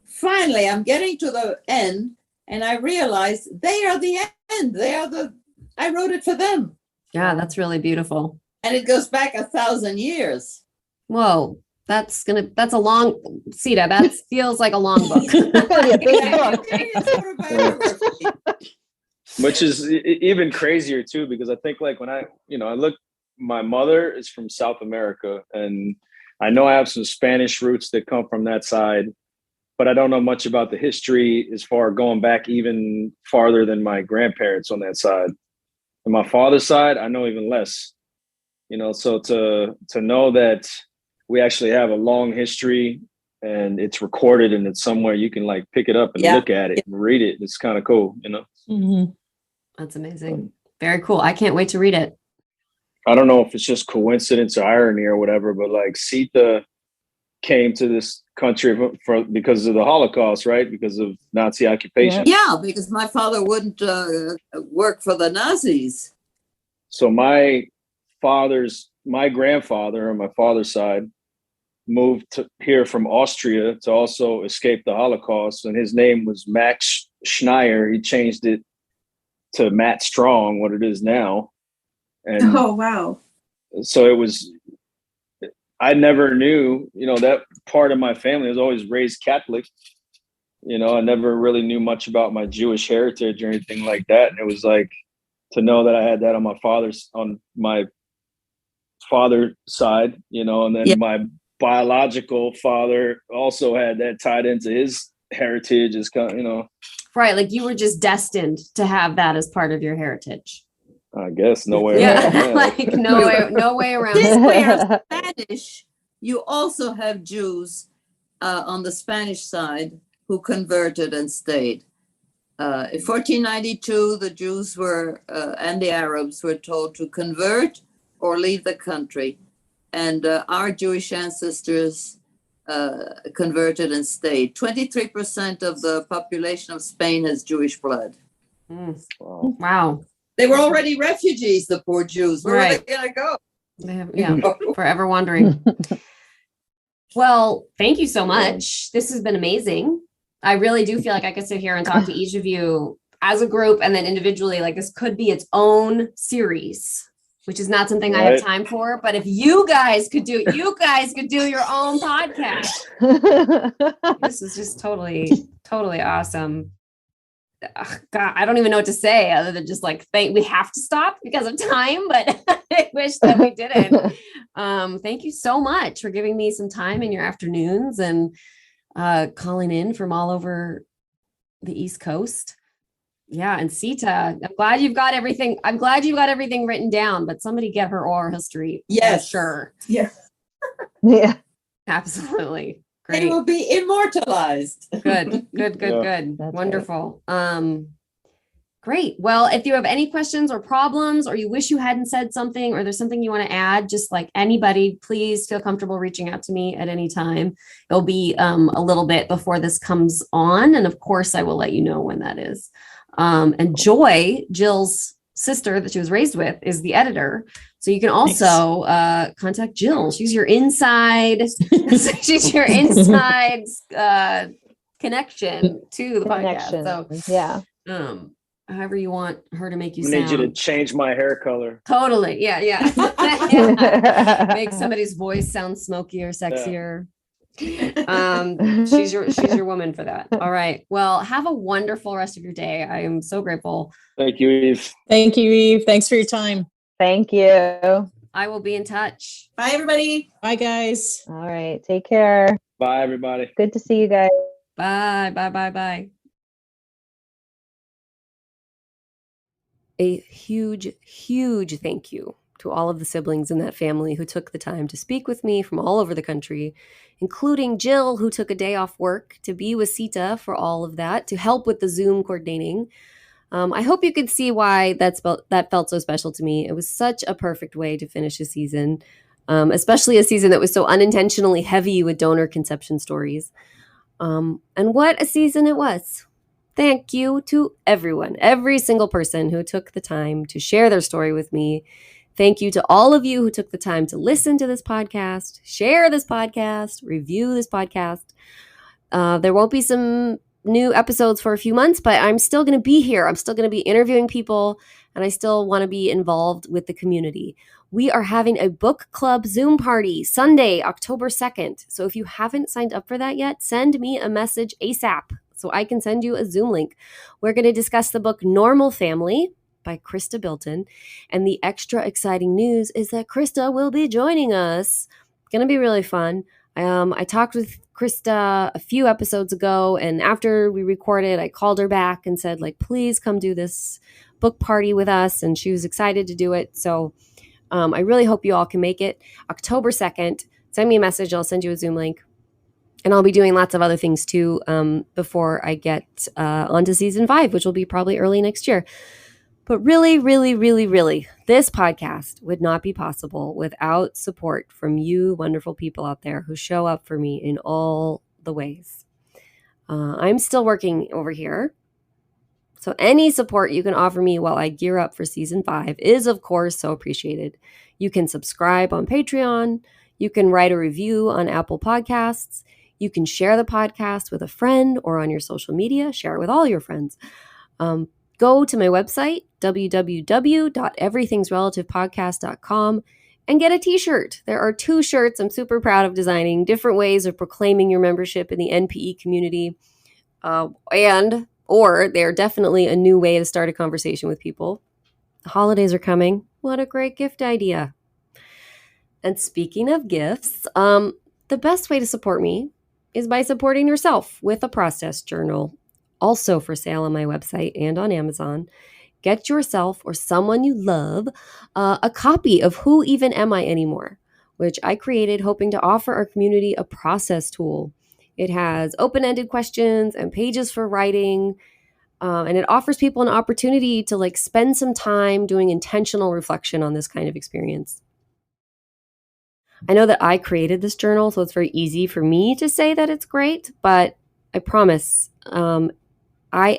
Finally, I'm getting to the end and I realize they are the end. I wrote it for them. Yeah, that's really beautiful. And it goes back 1,000 years. Whoa. That's a long, Sita, that feels like a long book. Which is even crazier too, because I think like when I look, my mother is from South America and I know I have some Spanish roots that come from that side, but I don't know much about the history as far going back even farther than my grandparents on that side. On my father's side, I know even less, you know, so to know that we actually have a long history and it's recorded and it's somewhere you can like pick it up and look at it and read it. It's kind of cool, you know? Mm-hmm. That's amazing. Very cool. I can't wait to read it. I don't know if it's just coincidence or irony or whatever, but like Sita came to this country because of the Holocaust, right? Because of Nazi occupation. Yeah, because my father wouldn't work for the Nazis. So my grandfather on my father's side moved here from Austria to also escape the Holocaust, and his name was Max Schneier. He changed it to Matt Strong, what it is now. And Oh, wow. so I never knew, that part of my family was always raised Catholic. I never really knew much about my Jewish heritage or anything like that. And it was like to know that I had that on my father's side, and then my biological father also had that tied into his heritage as Right. Like you were just destined to have that as part of your heritage. I guess no way Yeah. around. Like no way around. Since we are Spanish, you also have Jews on the Spanish side who converted and stayed. In 1492, the Jews and the Arabs were told to convert or leave the country. And our Jewish ancestors converted and stayed. 23% of the population of Spain has Jewish blood. Wow. They were already refugees, the poor Jews. Where were they going to go? Yeah, forever wondering. Well, thank you so much. This has been amazing. I really do feel like I could sit here and talk to each of you as a group and then individually. Like this could be its own series, which is not something I have time for. But if you guys could do your own podcast. This is just totally awesome. God, I don't even know what to say other than just like we have to stop because of time, but I wish that we didn't. Thank you so much for giving me some time in your afternoons and calling in from all over the East Coast. Yeah, and Sita, I'm glad you've got everything written down, but somebody get her oral history. Yes, sure. Yeah. Yeah. Absolutely. Great. They will be immortalized. Good. Yeah. Wonderful. Right. Great. Well, if you have any questions or problems, or you wish you hadn't said something, or there's something you want to add, just like anybody, please feel comfortable reaching out to me at any time. It'll be a little bit before this comes on. And of course, I will let you know when that is. And Joy, Jill's sister that she was raised with, is the editor. So you can also contact Jill. She's your inside connection to the podcast. So yeah. However you want her to make you I sound. need you to change my hair color. Totally. Yeah. Yeah. Make somebody's voice sound smokier, sexier. She's your woman for that. All right. Well, have a wonderful rest of your day. I am so grateful. Thank you, Eve. Thank you, Eve. Thanks for your time. Thank you. I will be in touch. Bye, everybody. Bye, guys. All right. Take care. Bye, everybody. Good to see you guys. Bye. A huge thank you to all of the siblings in that family who took the time to speak with me from all over the country, including Jill, who took a day off work to be with Sita for all of that, to help with the Zoom coordinating. I hope you could see why that felt so special to me. It was such a perfect way to finish a season, especially a season that was so unintentionally heavy with donor conception stories. And what a season it was. Thank you to everyone, every single person who took the time to share their story with me. Thank you to all of you who took the time to listen to this podcast, share this podcast, review this podcast. There won't be some new episodes for a few months, but I'm still going to be here. I'm still going to be interviewing people, and I still want to be involved with the community. We are having a book club Zoom party Sunday, October 2nd. So if you haven't signed up for that yet, send me a message ASAP so I can send you a Zoom link. We're going to discuss the book Normal Family by Krista Bilton. And the extra exciting news is that Krista will be joining us. It's going to be really fun. I talked with Krista a few episodes ago, and after we recorded, I called her back and said, please come do this book party with us. And she was excited to do it. So I really hope you all can make it. October 2nd, send me a message. I'll send you a Zoom link. And I'll be doing lots of other things too before I get onto season 5, which will be probably early next year. But really, this podcast would not be possible without support from you wonderful people out there who show up for me in all the ways. I'm still working over here, So any support you can offer me while I gear up for season 5 is, of course, so appreciated. You can subscribe on Patreon. You can write a review on Apple Podcasts. You can share the podcast with a friend or on your social media. Share it with all your friends. Go to my website, www.everythingsrelativepodcast.com, and get a t-shirt. There are 2 shirts I'm super proud of designing, different ways of proclaiming your membership in the NPE community. Or they're definitely a new way to start a conversation with people. The holidays are coming. What a great gift idea. And speaking of gifts, the best way to support me is by supporting yourself with a process journal, also for sale on my website and on Amazon. Get yourself or someone you love a copy of Who Even Am I Anymore, which I created hoping to offer our community a process tool. It has open-ended questions and pages for writing, and it offers people an opportunity to spend some time doing intentional reflection on this kind of experience. I know that I created this journal, so it's very easy for me to say that it's great, but I promise I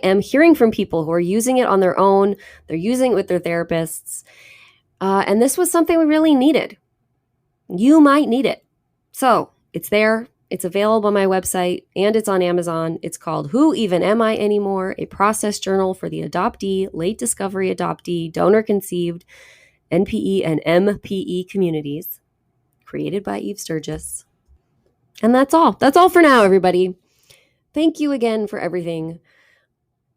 am hearing from people who are using it on their own. They're using it with their therapists, and this was something we really needed. You might need it. So it's there. It's available on my website and it's on Amazon. It's called Who Even Am I Anymore? A process journal for the adoptee, late discovery adoptee, donor conceived, NPE and MPE communities, created by Eve Sturges. And that's all. That's all for now, everybody. Thank you again for everything.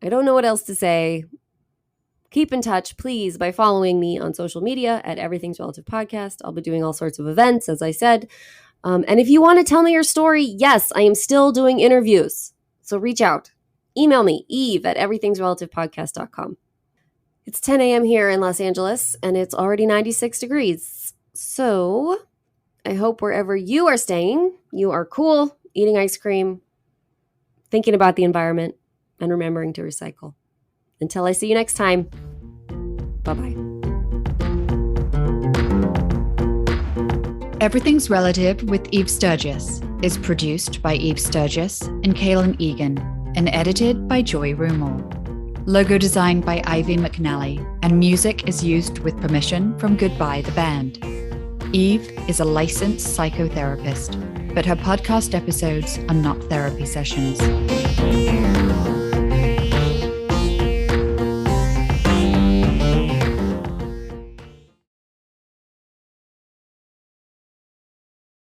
I don't know what else to say. Keep in touch, please, by following me on social media at Everything's Relative Podcast. I'll be doing all sorts of events, as I said. And if you want to tell me your story, yes, I am still doing interviews. So reach out. Email me, eve@everythingsrelativepodcast.com. It's 10 a.m. here in Los Angeles, and it's already 96 degrees. So I hope wherever you are staying, you are cool, eating ice cream, thinking about the environment, and remembering to recycle. Until I see you next time, bye-bye. Everything's Relative with Eve Sturges is produced by Eve Sturges and Kaylin Egan and edited by Joy Rumel. Logo designed by Ivy McNally, and music is used with permission from Goodbye the Band. Eve is a licensed psychotherapist, but her podcast episodes are not therapy sessions.